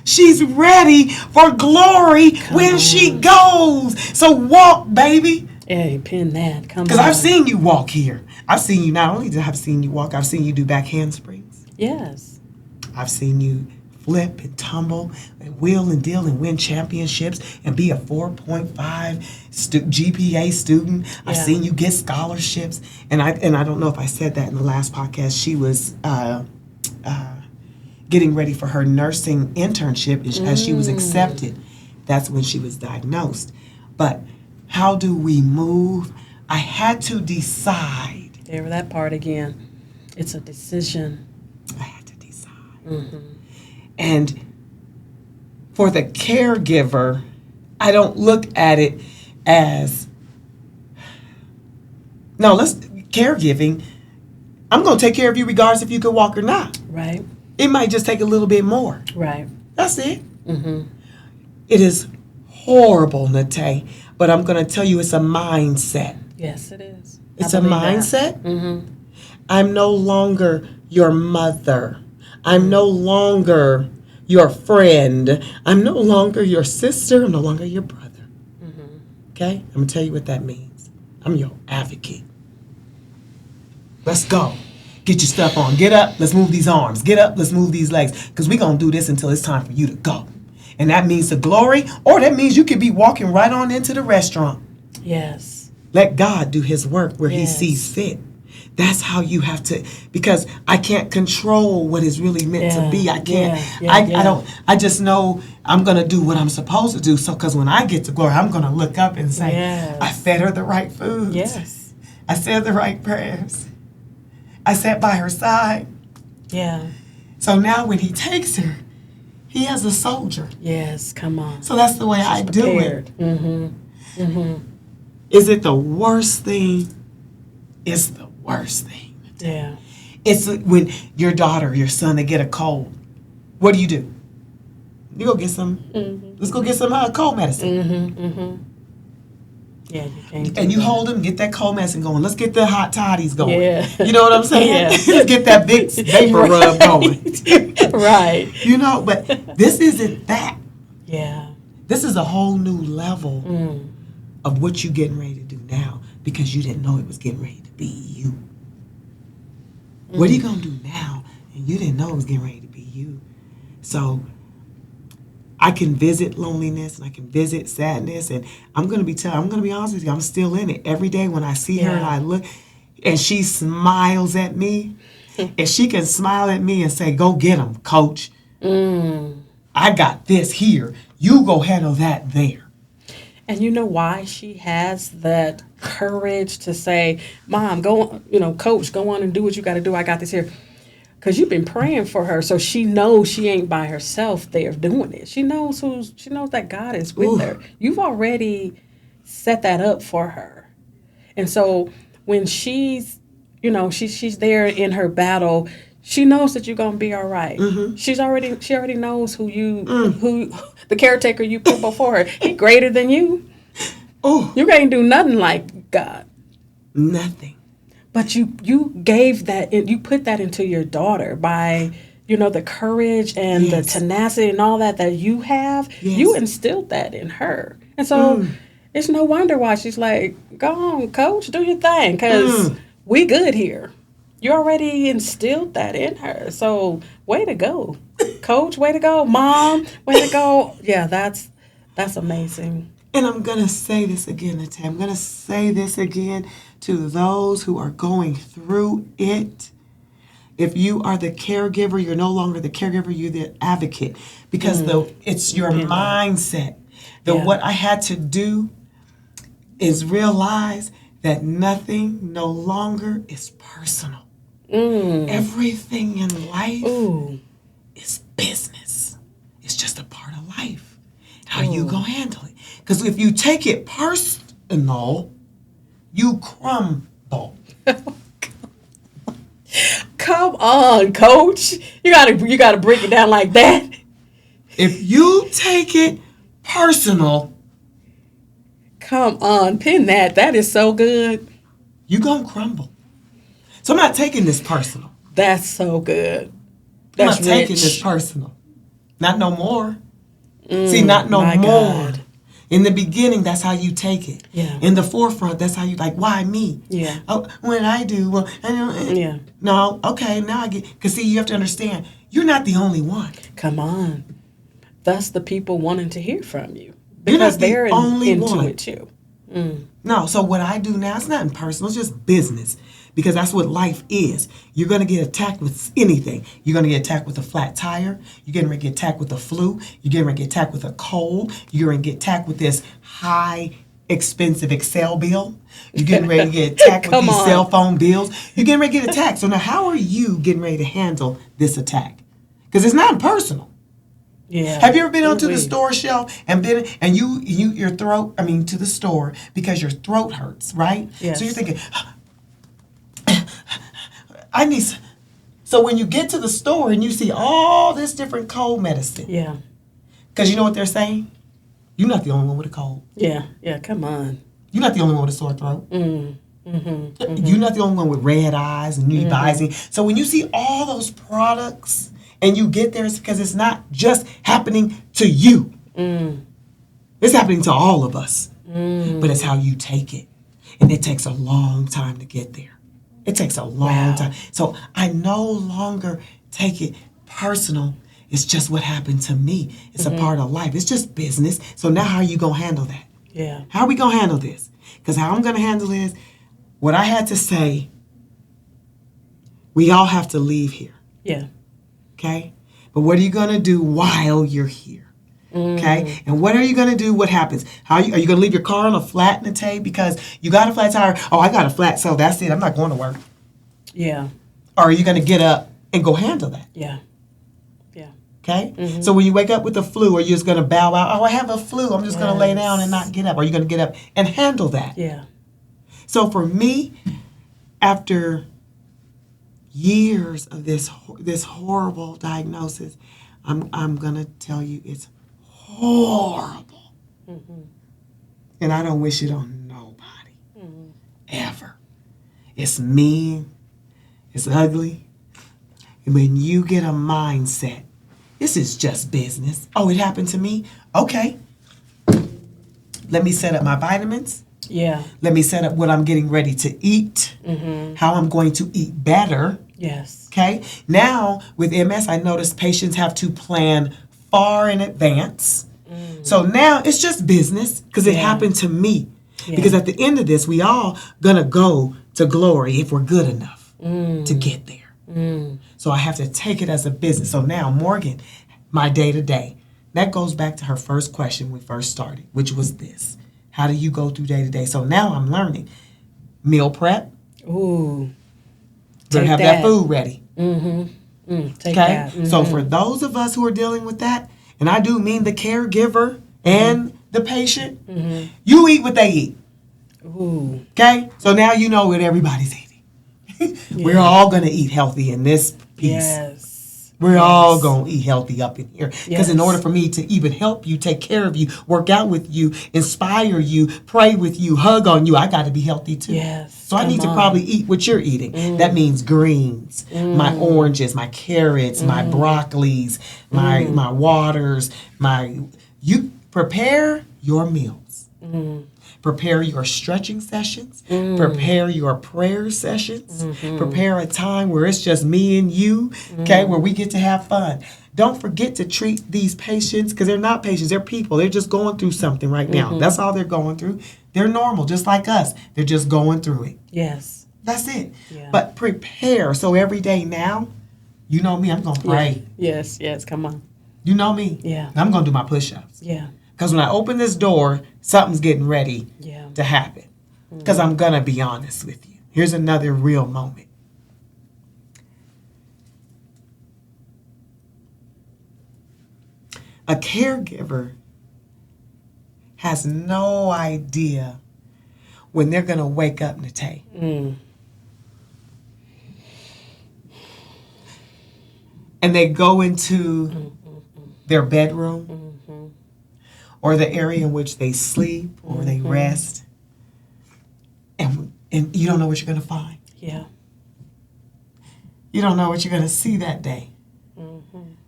She's ready for glory when she goes. So walk, baby. Yeah, pin that. Come on. Because I've seen you walk here. I've seen you, not only have I seen you walk, I've seen you do back handsprings. Yes. I've seen you flip and tumble and wheel and deal and win championships and be a 4.5 GPA student. I've seen you get scholarships. And I don't know if I said that in the last podcast. She was getting ready for her nursing internship as she was accepted. That's when she was diagnosed. But how do we move? I had to decide. There, that part again. It's a decision. I had to decide. And for the caregiver, I don't look at it as, no, caregiving, I'm going to take care of you regardless if you can walk or not. Right. It might just take a little bit more. Right. That's it. It is horrible, Nate, but I'm going to tell you it's a mindset. Yes, it is. It's a mindset. I'm no longer your mother. I'm no longer your friend. I'm no longer your sister. I'm no longer your brother. Okay? I'm going to tell you what that means. I'm your advocate. Let's go. Get your stuff on. Get up. Let's move these arms. Get up. Let's move these legs. Because we're going to do this until it's time for you to go. And that means the glory, or that means you could be walking right on into the restaurant. Yes. Let God do his work where he sees fit. That's how you have to, because I can't control what is really meant to be. I can't. I don't. I just know I'm going to do what I'm supposed to do. So, because when I get to glory, I'm going to look up and say, I fed her the right foods. Yes. I said the right prayers. I sat by her side. Yeah. So now when he takes her, he has a soldier. Yes, come on. So that's the way I do it. Is it the worst thing? It's the worst thing. Yeah. It's when your daughter, your son, they get a cold. What do? You go get some. Let's go get some cold medicine. Yeah, you can't. And you hold them, get that cold medicine going. Let's get the hot toddies going. Yeah. You know what I'm saying? Let's get that big vapor rub going. Right. You know, but this isn't that. Yeah. This is a whole new level of what you're getting ready to do now because you didn't know it was getting ready to be you. What are you going to do now? And you didn't know it was getting ready to be you. So I can visit loneliness and I can visit sadness, and I'm going to be honest with you, I'm still in it. Every day when I see her and I look and she smiles at me, and she can smile at me and say, go get them, coach. I got this here. You go handle that there. And you know why she has that courage to say, Mom, go, Coach, go on and do what you got to do. I got this here. Because you've been praying for her, so she knows she ain't by herself there doing it. She knows that God is with her. You've already set that up for her. And so when she's there in her battle, she knows that you're gonna be all right. She already knows who the caretaker you put before her. He's greater than you. You can't do nothing like God. Nothing. But you gave that, you put that into your daughter by, the courage and the tenacity and all that you have. Yes. You instilled that in her. And so it's no wonder why she's like, go on, Coach, do your thing, because we good here. You already instilled that in her. So way to go, Coach, way to go, Mom, way to go. Yeah, that's amazing. And I'm going to say this again, Nate. I'm going to say this again to those who are going through it. If you are the caregiver, you're no longer the caregiver, you're the advocate. Because it's your mindset. What I had to do is realize that nothing no longer is personal. Everything in life is business. It's just a part of life. How you gonna handle it? Because if you take it personal, you crumble. Come on, Coach. You gotta break it down like that. If you take it personal, come on, pin that. That is so good. You gonna crumble. So I'm not taking this personal. That's so good. I'm not taking this personal. Not no more. See, not no more. God. In the beginning, that's how you take it. Yeah. In the forefront, that's how you why me? Yeah. Oh, when I do, well, I don't. Yeah. No, okay, now I get. Because see, you have to understand, you're not the only one. Come on. That's the people wanting to hear from you. Because they're into it too. No, so what I do now, it's not personal, it's just business. because that's what life is. You're going to get attacked with anything. You're going to get attacked with a flat tire. You're getting ready to get attacked with the flu. You're getting ready to get attacked with a cold. You're going to get attacked with this high expensive Excel bill. You're getting ready to get attacked with these cell phone bills. You're getting ready to get attacked. So now how are you getting ready to handle this attack? Because it's not personal. Yeah. Have you ever been onto the store shelf and your throat, to the store because your throat hurts, right? Yes. So you're thinking, so when you get to the store and you see all this different cold medicine. Yeah. Because you know what they're saying? You're not the only one with a cold. Yeah, come on. You're not the only one with a sore throat. You're not the only one with red eyes and new vising. So when you see all those products and you get there, it's because it's not just happening to you. It's happening to all of us. But it's how you take it. And it takes a long time to get there. It takes a long time. So I no longer take it personal. It's just what happened to me. It's a part of life. It's just business. So now how are you going to handle that? Yeah. How are we going to handle this? Because how I'm going to handle is what I had to say, we all have to leave here. Yeah. Okay? But what are you going to do while you're here? Okay? And what are you going to do? What happens? Are you going to leave your car on a flat, Nate? Because you got a flat tire. Oh, I got a flat, so that's it. I'm not going to work. Yeah. Or are you going to get up and go handle that? Yeah. Yeah. Okay? So when you wake up with the flu, are you just going to bow out? Oh, I have a flu. I'm just going to lay down and not get up. Are you going to get up and handle that? Yeah. So for me, after years of this horrible diagnosis, I'm going to tell you it's horrible. And I don't wish it on nobody. Ever. It's mean. It's ugly. And when you get a mindset, this is just business. Oh, it happened to me? Okay. Let me set up my vitamins. Yeah. Let me set up what I'm getting ready to eat. How I'm going to eat better. Yes. Okay? Now, with MS, I notice patients have to plan far in advance. So now it's just business because it happened to me. Yeah. Because at the end of this, we all gonna go to glory if we're good enough to get there. So I have to take it as a business. So now, Morgan, my day-to-day, that goes back to her first question when we first started, which was this. How do you go through day-to-day? So now I'm learning. Meal prep. Ooh. Better have that food ready. Take that. So for those of us who are dealing with that, and I do mean the caregiver and the patient, you eat what they eat. Ooh. Okay? So now you know what everybody's eating. We're all going to eat healthy in this piece. Yes. We're all going to eat healthy up in here. Because in order for me to even help you, take care of you, work out with you, inspire you, pray with you, hug on you, I got to be healthy too. Yes. So I need to probably eat what you're eating. That means greens, my oranges, my carrots, my broccolis, my waters, you prepare your meals. Prepare your stretching sessions. Prepare your prayer sessions. Prepare a time where it's just me and you, okay, where we get to have fun. Don't forget to treat these patients, because they're not patients, they're people. They're just going through something right now. That's all they're going through. They're normal, just like us. They're just going through it. Yes. That's it. Yeah. But prepare. So every day now, you know me, I'm going to pray. Yes, come on. You know me. Yeah. I'm going to do my push-ups. Yeah. Because when I open this door, something's getting ready to happen. Because I'm going to be honest with you. Here's another real moment. A caregiver has no idea when they're going to wake up, Nate. And they go into their bedroom or the area in which they sleep or they rest, and you don't know what you're going to find. Yeah. You don't know what you're going to see that day.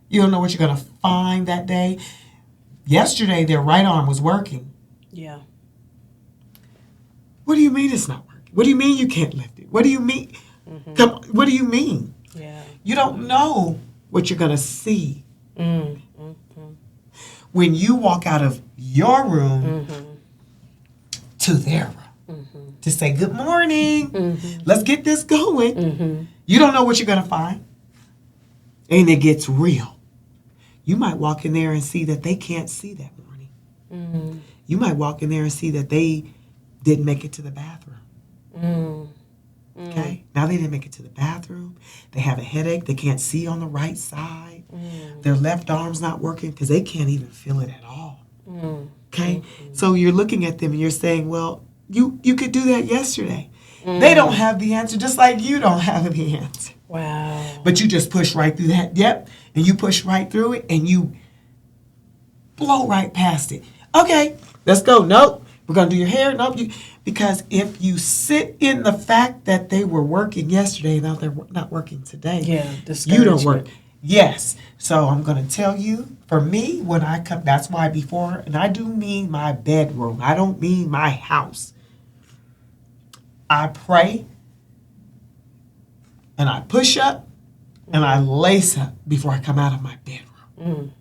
You don't know what you're going to find that day. Yesterday, their right arm was working. Yeah. What do you mean it's not working? What do you mean you can't lift it? What do you mean? What do you mean? Yeah. You don't know what you're going to see. When you walk out of your room to their room, to say good morning. Mm-hmm. Let's get this going. Mm-hmm. You don't know what you're going to find. And it gets real. You might walk in there and see that they can't see that morning. Mm-hmm. You might walk in there and see that they didn't make it to the bathroom. Mm-hmm. Okay? Now they didn't make it to the bathroom. They have a headache. They can't see on the right side. Mm-hmm. Their left arm's not working because they can't even feel it at all. Mm-hmm. Okay? So you're looking at them and you're saying, well, you could do that yesterday. They don't have the answer, just like you don't have the answer. Wow. But you just push right through that. Yep. And you push right through it and you blow right past it. Okay, let's go. Nope. We're going to do your hair. Nope. Because if you sit in the fact that they were working yesterday, now they're not working today. Yeah, you don't work. discouragement. Yes. So I'm going to tell you, for me, when I come, that's why before, and I do mean my bedroom. I don't mean my house. I pray, and I push up, and I lace up before I come out of my bedroom.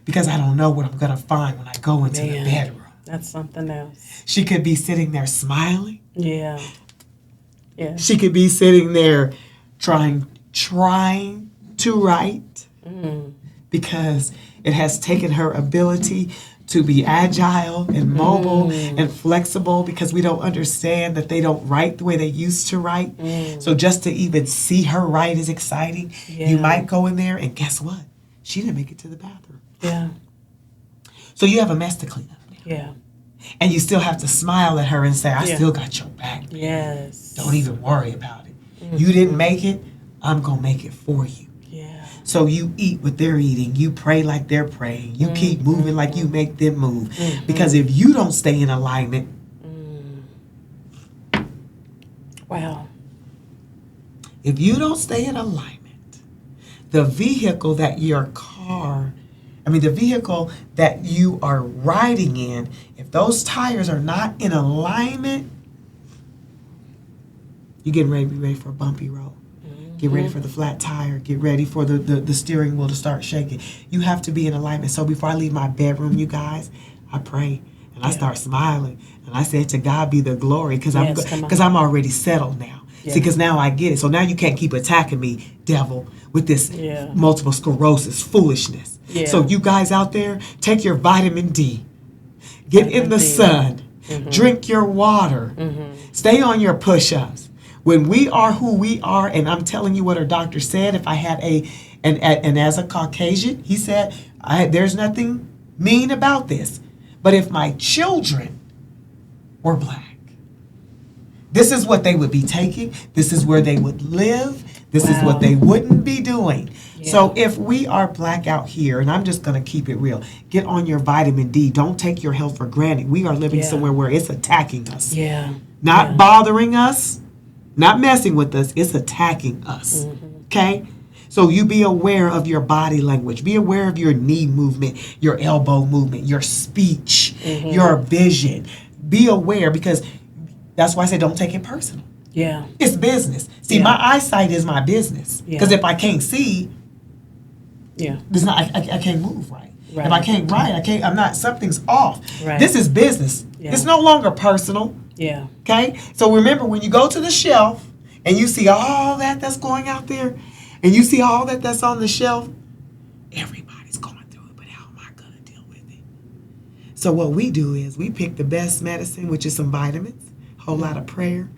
Because I don't know what I'm going to find when I go into the bedroom. That's something else. She could be sitting there smiling. Yeah. Yeah. She could be sitting there trying to write because it has taken her ability to be agile and mobile and flexible because we don't understand that they don't write the way they used to write. So just to even see her write is exciting. Yeah. You might go in there and guess what? She didn't make it to the bathroom. Yeah. So you have a mess to clean up now. Yeah. And you still have to smile at her and say, I Yeah. still got your back. Yes. Don't even worry about it. You didn't make it, I'm going to make it for you. Yeah. So you eat what they're eating. You pray like they're praying. You keep moving like you make them move. Because if you don't stay in alignment, Wow. if you don't stay in alignment, the vehicle that the vehicle that you are riding in, if those tires are not in alignment, you're getting ready to be ready for a bumpy road. Get ready for the flat tire. Get ready for the steering wheel to start shaking. You have to be in alignment. So before I leave my bedroom, you guys, I pray and I start smiling. And I say, to God be the glory because I'm already settled now. Yeah. See, because now I get it. So now you can't keep attacking me, devil, with this multiple sclerosis foolishness. Yeah. So you guys out there, take your vitamin D. Get in the sun. Drink your water. Stay on your push-ups. When we are who we are, and I'm telling you what her doctor said, if I had and as a Caucasian, he said, there's nothing mean about this. But if my children were black, this is what they would be taking. This is where they would live. This is what they wouldn't be doing. Yeah. So if we are black out here, and I'm just going to keep it real, get on your vitamin D. Don't take your health for granted. We are living somewhere where it's attacking us. Yeah. Not bothering us, not messing with us. It's attacking us. Okay? So you be aware of your body language. Be aware of your knee movement, your elbow movement, your speech, your vision. Be aware because that's why I say don't take it personal. Yeah. It's business. See, my eyesight is my business. Because if I can't see, I can't move right. If I can't write, something's off. Right. This is business. Yeah. It's no longer personal. Yeah. Okay? So remember, when you go to the shelf and you see all that's going out there, and you see all that's on the shelf, everybody's going through it, but how am I going to deal with it? So what we do is we pick the best medicine, which is some vitamins, a whole lot of prayer,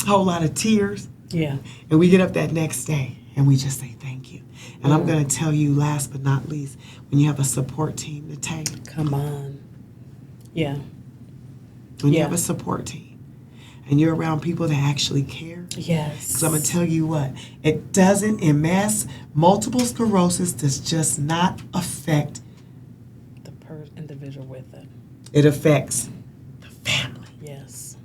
a whole lot of tears. Yeah. And we get up that next day and we just say thank you. And I'm going to tell you, last but not least, when you have a support team to take. Come on. Yeah. When you have a support team and you're around people that actually care. Yes. Because I'm going to tell you what, MS, multiple sclerosis does just not affect the individual with it. It affects the family. Yes.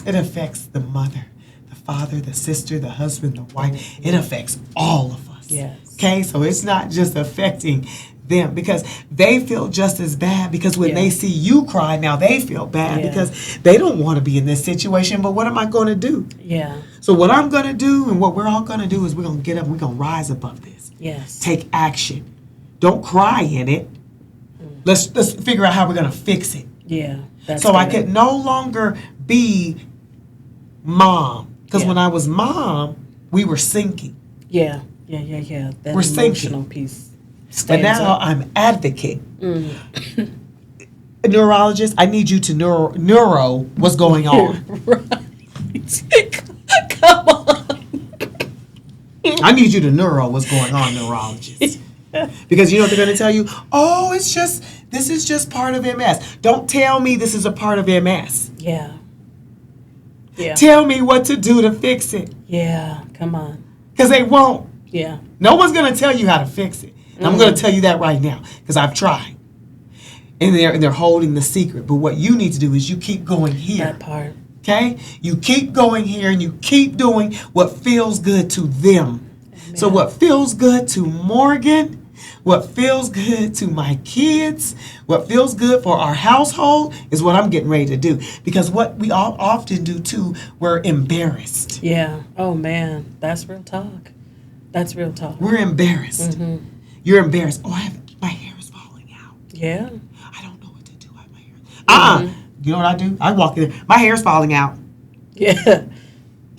It affects the mother, the father, the sister, the husband, the wife. It affects all of us. Yes. Okay, so it's not just affecting them because they feel just as bad because when they see you cry, now they feel bad because they don't want to be in this situation, but what am I going to do? Yeah. So what I'm going to do and what we're all going to do is we're going to get up, we're going to rise above this. Yes. Take action. Don't cry in it. Let's figure out how we're going to fix it. Yeah. So I could no longer be mom. Because Yeah. when I was mom, we were sinking. Yeah. That We're emotional sinking. piece. But Stands now up. I'm advocate. A neurologist, I need you to neuro what's going on. Right. Come on. I need you to neuro what's going on, neurologist. Because you know what they're going to tell you? Oh, this is just part of MS. Don't tell me this is a part of MS. Yeah. Yeah. Tell me what to do to fix it. Yeah. Come on. Because they won't. Yeah. No one's going to tell you how to fix it. And I'm going to tell you that right now because I've tried. And they're holding the secret. But what you need to do is you keep going here. That part. Okay? You keep going here and you keep doing what feels good to them. Amen. So what feels good to Morgan, what feels good to my kids, what feels good for our household is what I'm getting ready to do. Because what we all often do too, we're embarrassed. Yeah. Oh man, that's real talk. That's real talk. We're embarrassed. Mm-hmm. You're embarrassed. Oh, my hair is falling out. Yeah. I don't know what to do with my hair. You know what I do? I walk in there. My hair's falling out. Yeah.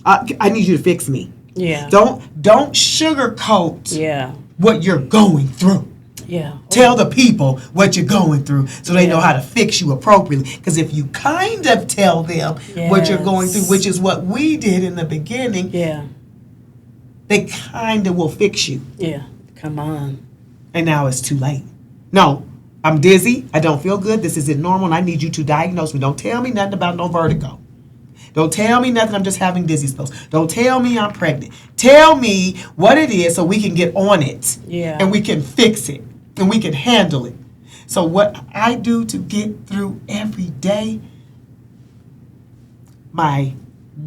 I need you to fix me. Yeah. Don't sugarcoat Yeah. what you're going through. Yeah. Tell the people what you're going through so they know Yeah. how to fix you appropriately. Because if you kind of tell them what you're going through, Yes. which is what we did in the beginning, Yeah. they kind of will fix you. Yeah. Come on. And now it's too late. No, I'm dizzy. I don't feel good. This isn't normal. And I need you to diagnose me. Don't tell me nothing about no vertigo. Don't tell me nothing. I'm just having dizzy spells. Don't tell me I'm pregnant. Tell me what it is so we can get on it. Yeah. And we can fix it. And we can handle it. So what I do to get through every day, my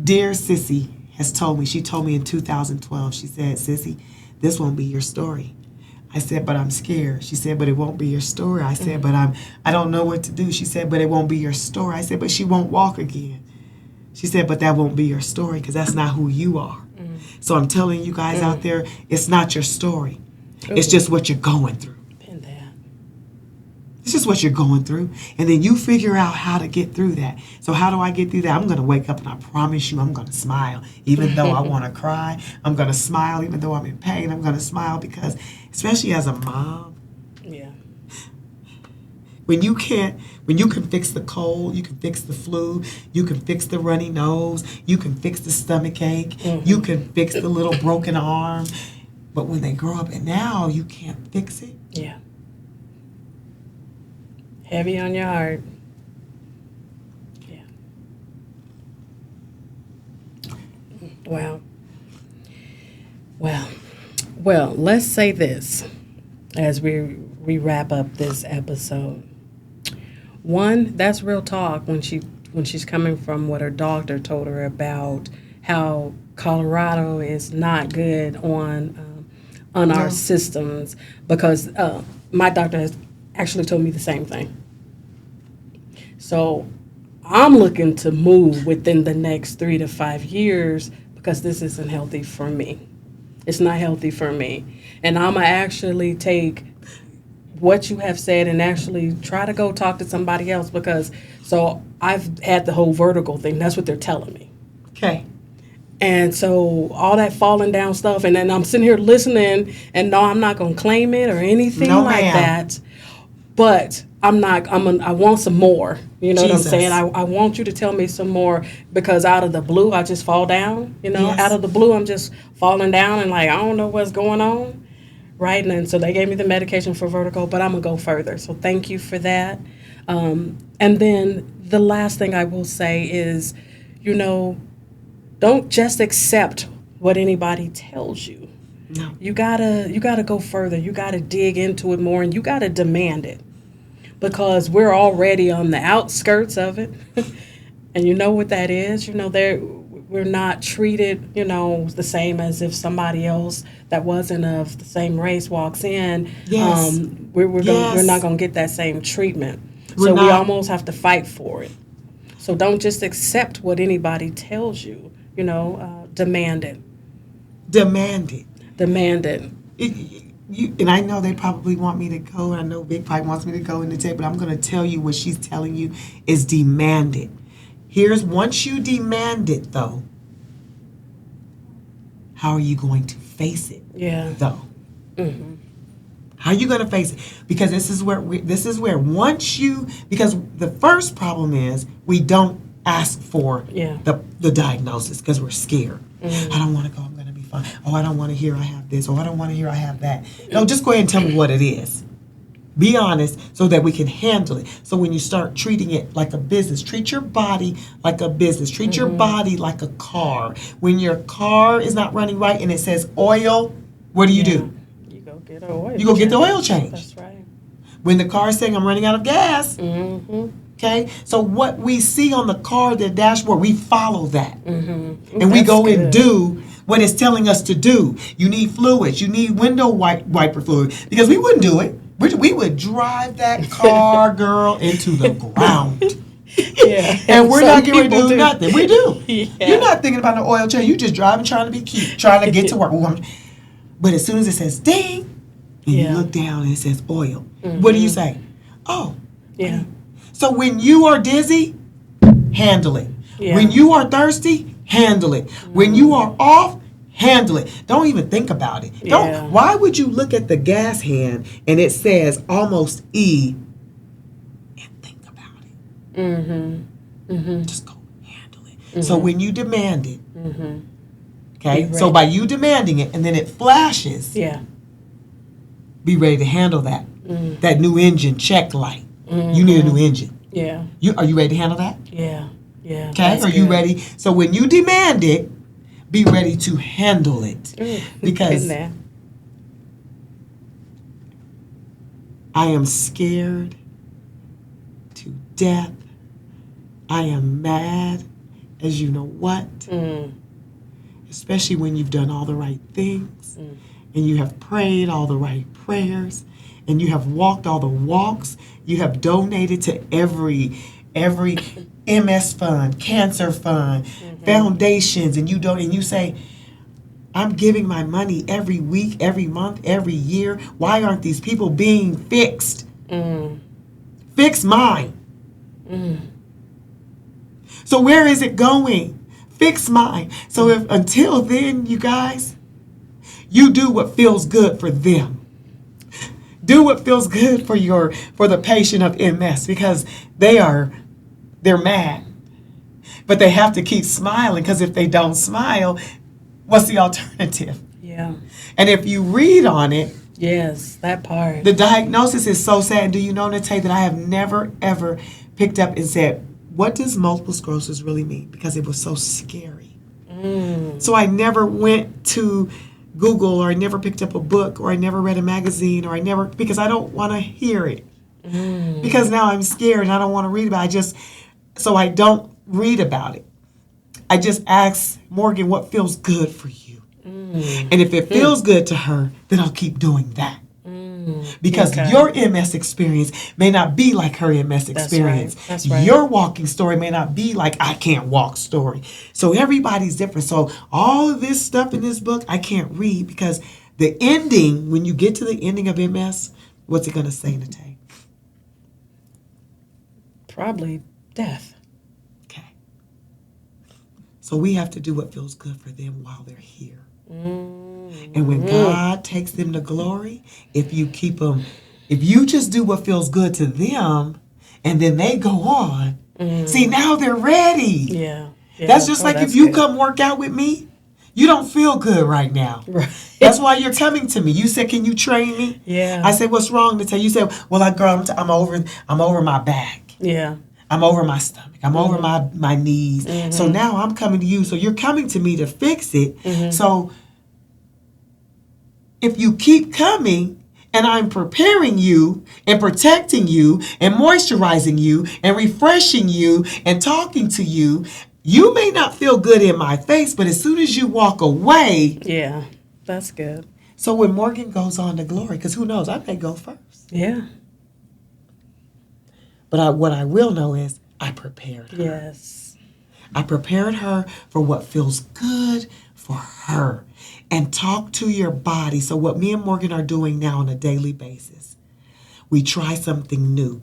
dear sissy has told me, she told me in 2012, she said, Sissy, this won't be your story. I said, but I'm scared. She said, but it won't be your story. I said, but I don't know what to do. She said, but it won't be your story. I said, but she won't walk again. She said, but that won't be your story because that's not who you are. So I'm telling you guys out there, it's not your story. It's just what you're going through. Been that. It's just what you're going through. And then you figure out how to get through that. So how do I get through that? I'm going to wake up and I promise you I'm going to smile. Even though I want to cry, I'm going to smile. Even though I'm in pain, I'm going to smile because, especially as a mom, Yeah. when you can fix the cold, you can fix the flu, you can fix the runny nose, you can fix the stomach ache, you can fix the little broken arm. But when they grow up and now you can't fix it. Yeah. Heavy on your heart. Yeah. Wow. Well, let's say this as we wrap up this episode. One, that's real talk when she's coming from what her doctor told her about how Colorado is not good on our systems because my doctor has actually told me the same thing. So I'm looking to move within the next 3 to 5 years because this isn't healthy for me. It's not healthy for me. And I'm going to actually take what you have said and actually try to go talk to somebody else because, so I've had the whole vertical thing. That's what they're telling me. Okay. And so all that falling down stuff, and then I'm sitting here listening, and no, I'm not going to claim it or anything like that. But I want some more. You know what I'm saying? I want you to tell me some more because out of the blue, I just fall down. You know, out of the blue, I'm just falling down and like, I don't know what's going on. Right? And then, so they gave me the medication for vertigo, but I'm going to go further. So thank you for that. And then the last thing I will say is, you know, don't just accept what anybody tells you. No. You gotta go further. You gotta dig into it more, and you gotta demand it, because we're already on the outskirts of it, and you know what that is. You know, we're not treated, you know, the same as if somebody else that wasn't of the same race walks in. Yes. We're not gonna get that same treatment. We almost have to fight for it. So don't just accept what anybody tells you. You know, demand it. Demand it. Demand it. And I know they probably want me to go, and I know Big Pipe wants me to go in the tape, but I'm going to tell you what she's telling you is demand it. Here's once you demand it, though, how are you going to face it? Yeah. Though. Mm-hmm. How are you going to face it? Because this is where once you, because the first problem is we don't ask for the diagnosis because we're scared. Mm-hmm. I don't want to go, I'm going to be fine. Oh, I don't want to hear I have this. Oh, I don't want to hear I have that. No, just go ahead and tell me what it is. Be honest so that we can handle it. So when you start treating it like a business, treat your body like a business. Treat your body like a car. When your car is not running right and it says oil, what do? You go get an oil. You go get the oil change. That's right. When the car is saying I'm running out of gas, okay? So what we see on the car, the dashboard, we follow that. And we go and do what it's telling us to do. You need fluids. You need window wiper fluid. Because we wouldn't do it. We would drive that car, girl, into the ground. Yeah. And we're not getting ready to do nothing. We do. Yeah. You're not thinking about an oil change. You're just driving, trying to be cute, trying to get to work. But as soon as it says ding, and you look down and it says oil, what do you say? Oh. Yeah. So when you are dizzy, handle it. Yeah. When you are thirsty, handle it. When you are off, handle it. Don't even think about it. Don't. Why would you look at the gas hand and it says almost E and think about it? Just go handle it. So when you demand it, okay? So by you demanding it and then it flashes, be ready to handle that. That new engine check light. You need a new engine. Yeah. Are you ready to handle that? Yeah. Yeah. Okay? Are you ready? So when you demand it, be ready to handle it. Because I am scared to death. I am mad as you know what. Especially when you've done all the right things and you have prayed all the right prayers and you have walked all the walks. You have donated to every MS fund, cancer fund, foundations, and you say, I'm giving my money every week, every month, every year. Why aren't these people being fixed? Fix mine. So where is it going? Fix mine. So if until then, you guys, you do what feels good for them. Do what feels good for the patient of MS because they're mad. But they have to keep smiling because if they don't smile, what's the alternative? Yeah. And if you read on it, yes, that part. The diagnosis is so sad. Do you know, Nate, that I have never, ever picked up and said, what does multiple sclerosis really mean? Because it was so scary. So I never went to Google or I never picked up a book or I never read a magazine or because I don't want to hear it. Because now I'm scared and I don't want to read about it. So I don't read about it. I just ask Morgan what feels good for you. And if it feels good to her, then I'll keep doing that. Because your MS experience may not be like her MS experience. That's right. Your walking story may not be like I can't walk story. So everybody's different. So all of this stuff in this book, I can't read because the ending, when you get to the ending of MS, what's it going to say, Nate? Probably death. Okay. So we have to do what feels good for them while they're here. And when God takes them to glory, if you just do what feels good to them, and then they go on, see, now they're ready. Yeah. That's just like if you come work out with me, you don't feel good right now. Right. That's why you're coming to me. You said, can you train me? Yeah. I said, what's wrong, Nate? You said, well, girl, I'm over my back. Yeah. I'm over my stomach. I'm over my knees. So now I'm coming to you. So you're coming to me to fix it. So if you keep coming and I'm preparing you and protecting you and moisturizing you and refreshing you and talking to you, you may not feel good in my face, but as soon as you walk away. Yeah, that's good. So when Morgan goes on to glory, because who knows, I may go first. Yeah. But what I will know is I prepared her. Yes. I prepared her for what feels good for her. And talk to your body. So what me and Morgan are doing now on a daily basis, we try something new.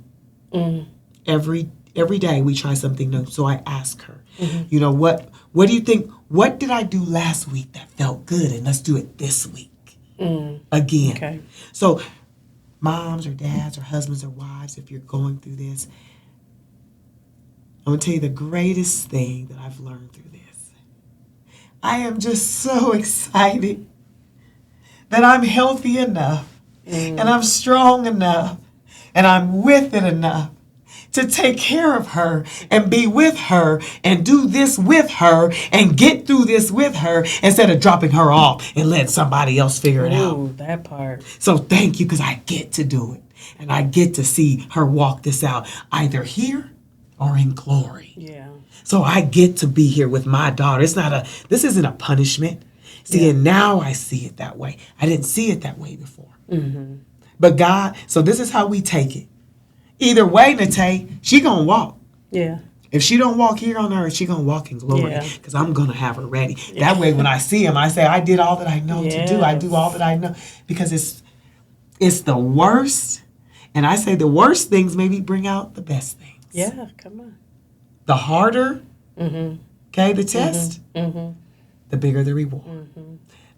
Every every day we try something new. So I ask her, you know, what do you think? What did I do last week that felt good? And let's do it this week again. Okay. So moms or dads or husbands or wives, if you're going through this, I'm going to tell you the greatest thing that I've learned through this. I am just so excited that I'm healthy enough and I'm strong enough and I'm with it enough to take care of her and be with her and do this with her and get through this with her instead of dropping her off and let somebody else figure it out. Ooh, that part. So thank you, because I get to do it. And I get to see her walk this out either here or in glory. Yeah. So I get to be here with my daughter. This isn't a punishment. See, and now I see it that way. I didn't see it that way before. But God, so this is how we take it. Either way, Nate, she gonna walk. Yeah. If she don't walk here on earth, she gonna walk in glory, because I'm gonna have her ready. That way, when I see him, I say, I did all that I know to do. I do all that I know, because it's the worst, and I say the worst things maybe bring out the best things. Yeah, come on. The harder, okay, the test, the bigger the reward.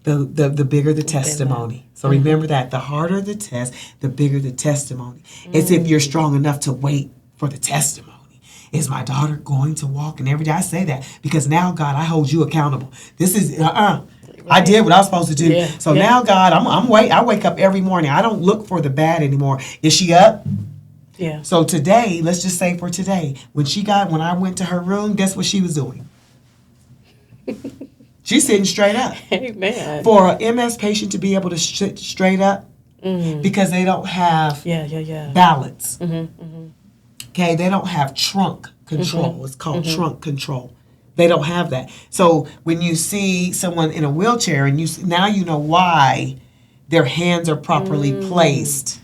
The bigger the testimony. So remember that. The harder the test, the bigger the testimony. It's if you're strong enough to wait for the testimony. Is my daughter going to walk? And every day I say that, because now, God, I hold you accountable. This is, I did what I was supposed to do. Yeah. So now, God, I wake up every morning. I don't look for the bad anymore. Is she up? Yeah. So today, let's just say for today, when I went to her room, guess what she was doing? She's sitting straight up. Amen. For an MS patient to be able to sit straight up, because they don't have balance. Okay, they don't have trunk control. It's called trunk control. They don't have that. So when you see someone in a wheelchair, and now you know why their hands are properly placed.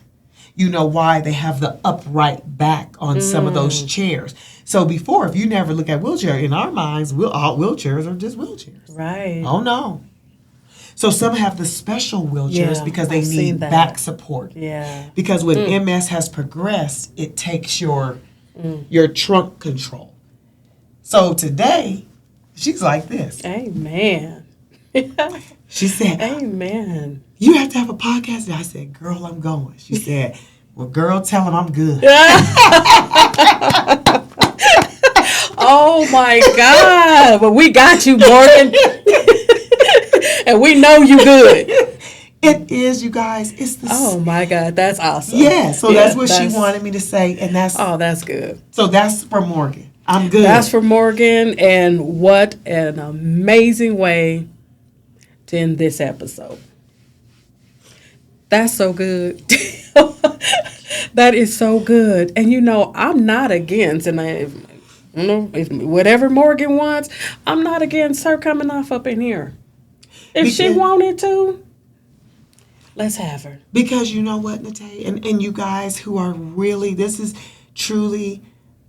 You know why they have the upright back on some of those chairs. So before, if you never look at wheelchair, in our minds, all wheelchairs are just wheelchairs. Right. Oh, no. So some have the special wheelchairs because they need back support. Yeah. Because when MS has progressed, it takes your trunk control. So today, she's like this. Amen. She said, Amen. You have to have a podcast. And I said, girl, I'm going. She said, well, girl, tell him I'm good. Oh, my God. Well, we got you, Morgan. And we know you good. It is, you guys. It's the Oh, my God. That's awesome. Yeah, so that's what she wanted me to say. And that's that's good. So that's for Morgan. I'm good. That's for Morgan. And what an amazing way to end this episode. That's so good. That is so good. And I'm not against, and if whatever Morgan wants, I'm not against her coming off up in here. If she wanted to, let's have her. Because you know what, Nate, and you guys who are really, this is truly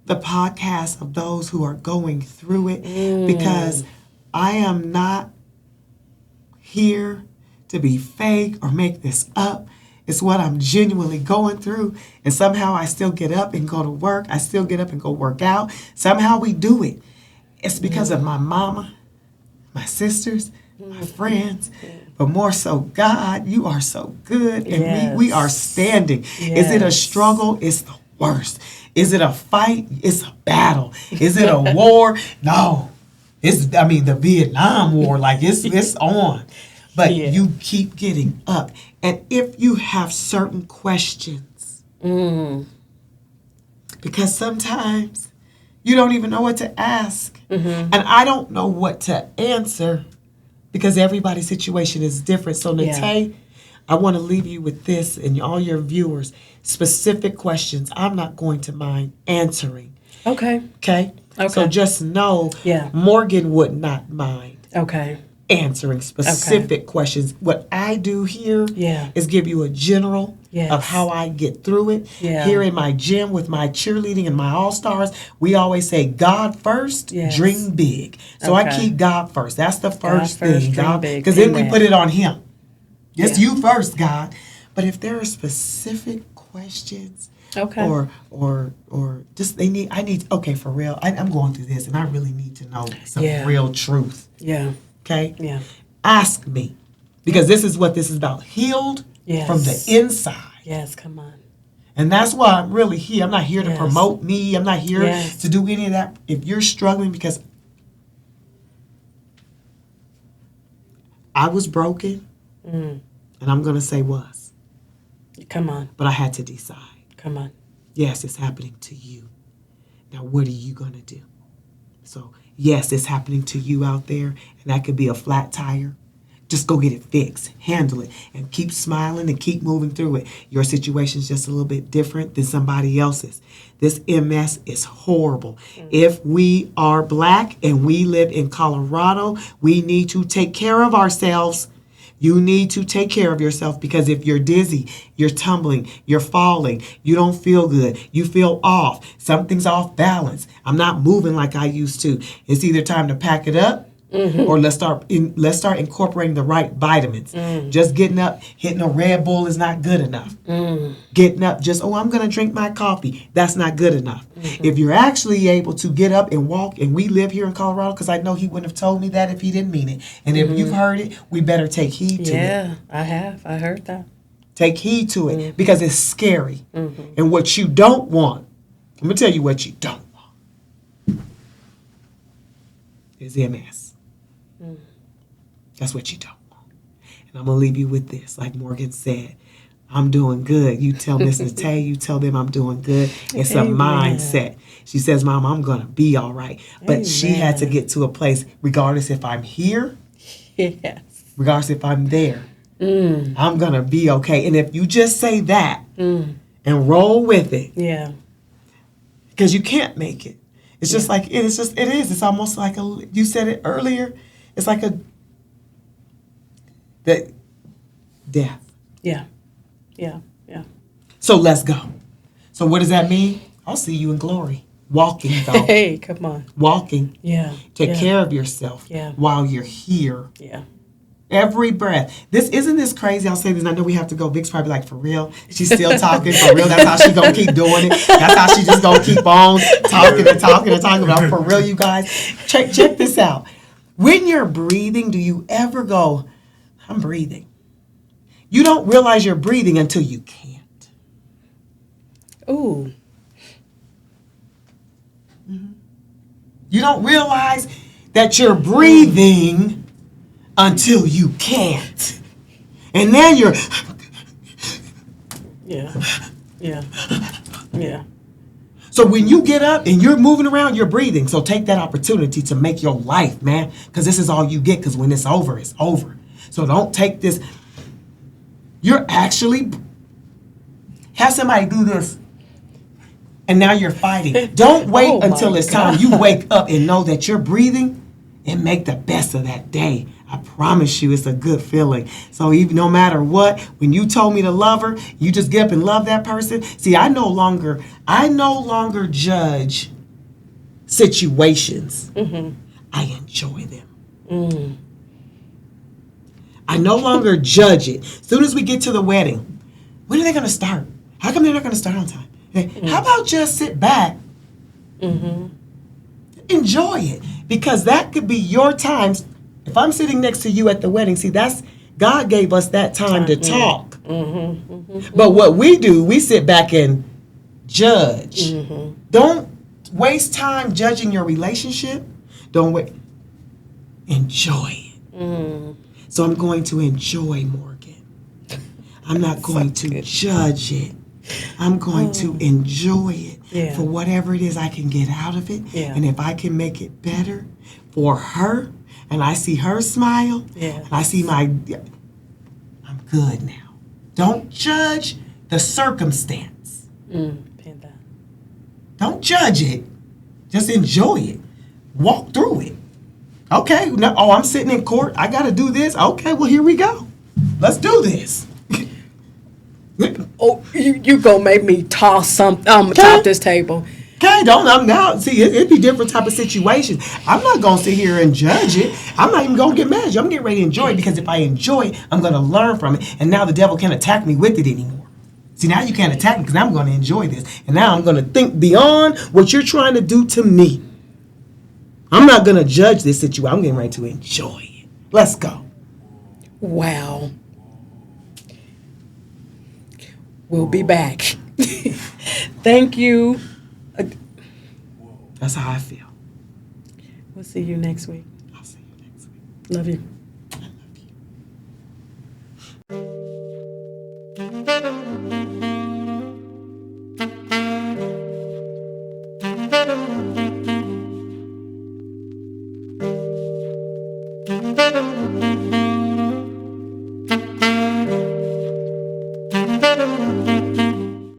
the podcast of those who are going through it, because I am not here to be fake or make this up. It's what I'm genuinely going through. And somehow I still get up and go to work. I still get up and go work out. Somehow we do it. It's because of my mama, my sisters, my friends, but more so God. You are so good. And we are standing. Yes. Is it a struggle? It's the worst. Is it a fight? It's a battle. Is it a war? No. The Vietnam War, it's on. But you keep getting up. And if you have certain questions, because sometimes you don't even know what to ask. And I don't know what to answer, because everybody's situation is different. So, Nate, I want to leave you with this, and all your viewers, specific questions I'm not going to mind answering. Okay. Okay? So just know Morgan would not mind. Okay. Answering specific questions. What I do here is give you a general of how I get through it. Here in my gym with my cheerleading and my all-stars, we always say God first, dream big. So I keep God first. That's the first thing, God, because then we put it on him. It's you first, God. But if there are specific questions Okay. Or just I need, okay, for real, I'm going through this and I really need to know some Yeah. real truth. Yeah. Okay? Yeah. Ask me. Because this is what this is about. Healed Yes. from the inside. Yes, come on. And that's why I'm really here. I'm not here to Yes. promote me. I'm not here Yes. to do any of that. If you're struggling, because I was broken, Mm. and I'm going to say was, Come on. but I had to decide. Come on. Yes, it's happening to you. Now, what are you going to do? So, yes, it's happening to you out there, and that could be a flat tire. Just go get it fixed, handle it, and keep smiling and keep moving through it. Your situation is just a little bit different than somebody else's. This MS is horrible. If we are black and we live in Colorado, we need to take care of ourselves. You need to take care of yourself, because if you're dizzy, you're tumbling, you're falling, you don't feel good, you feel off, something's off balance, I'm not moving like I used to, it's either time to pack it up, or let's start incorporating the right vitamins. Just getting up, hitting a Red Bull is not good enough. Getting up, just, I'm going to drink my coffee, that's not good enough. If you're actually able to get up and walk, and we live here in Colorado, because I know he wouldn't have told me that if he didn't mean it. And if you've heard it, we better take heed to it. Yeah, I have. I heard that. Take heed to it, because it's scary. And what you don't want, I'm going to tell you what you don't want, is MS. That's what you don't want. And I'm going to leave you with this. Like Morgan said, I'm doing good. You tell Miss Natay, you tell them I'm doing good. It's a mindset. She says, Mom, I'm going to be all right. But she had to get to a place, regardless if I'm here, Yes. regardless if I'm there, I'm going to be okay. And if you just say that and roll with it, Yeah. because you can't make it. It's just like, it is. It's almost like you said it earlier, it's like death. Yeah. Yeah. Yeah. So let's go. So what does that mean? I'll see you in glory. Walking, though. Hey, come on. Walking. Yeah. Take care of yourself while you're here. Yeah. Every breath. Isn't this crazy? I'll say this, and I know we have to go. Vic's probably like, for real? She's still talking, for real? That's how she gonna keep doing it. That's how she just gonna keep on talking and talking and talking about, for real, you guys. Check this out. When you're breathing, do you ever go, I'm breathing? You don't realize you're breathing until you can't. Ooh. You don't realize that you're breathing until you can't. And then you're... Yeah. Yeah. Yeah. So when you get up and you're moving around, you're breathing. So take that opportunity to make your life, man. Because this is all you get. Because when it's over, it's over. So don't take this... You're actually... Have somebody do this. And now you're fighting. Don't wait until it's time. You wake up and know that you're breathing and make the best of that day. I promise you, it's a good feeling. So even no matter what, when you told me to love her, you just get up and love that person. See, I no longer judge situations. I enjoy them. I no longer judge it. As soon as we get to the wedding, when are they going to start? How come they're not going to start on time? How about just sit back, enjoy it, because that could be your time. If I'm sitting next to you at the wedding, see, that's God gave us that time to talk. But what we do, we sit back and judge. Don't waste time judging your relationship. Don't wait. Enjoy it. So I'm going to enjoy Morgan. I'm not going to judge it. I'm going to enjoy it for whatever it is I can get out of it. And if I can make it better for her, and I see her smile, and I see I'm good now. Don't judge the circumstance. Don't judge it. Just enjoy it. Walk through it. Okay, I'm sitting in court. I got to do this. Okay, well, here we go. Let's do this. Oh, you gonna make me toss top this table. Okay, I'm now. See, it'd be different type of situations. I'm not gonna sit here and judge it. I'm not even gonna get mad at you. I'm getting ready to enjoy it, because if I enjoy it, I'm gonna learn from it, and now the devil can't attack me with it anymore. See, now you can't attack me because I'm going to enjoy this. And now I'm going to think beyond what you're trying to do to me. I'm not going to judge this situation. I'm getting ready to enjoy it. Let's go. Wow. We'll be back. Thank you. That's how I feel. We'll see you next week. I'll see you next week. Love you. I love you.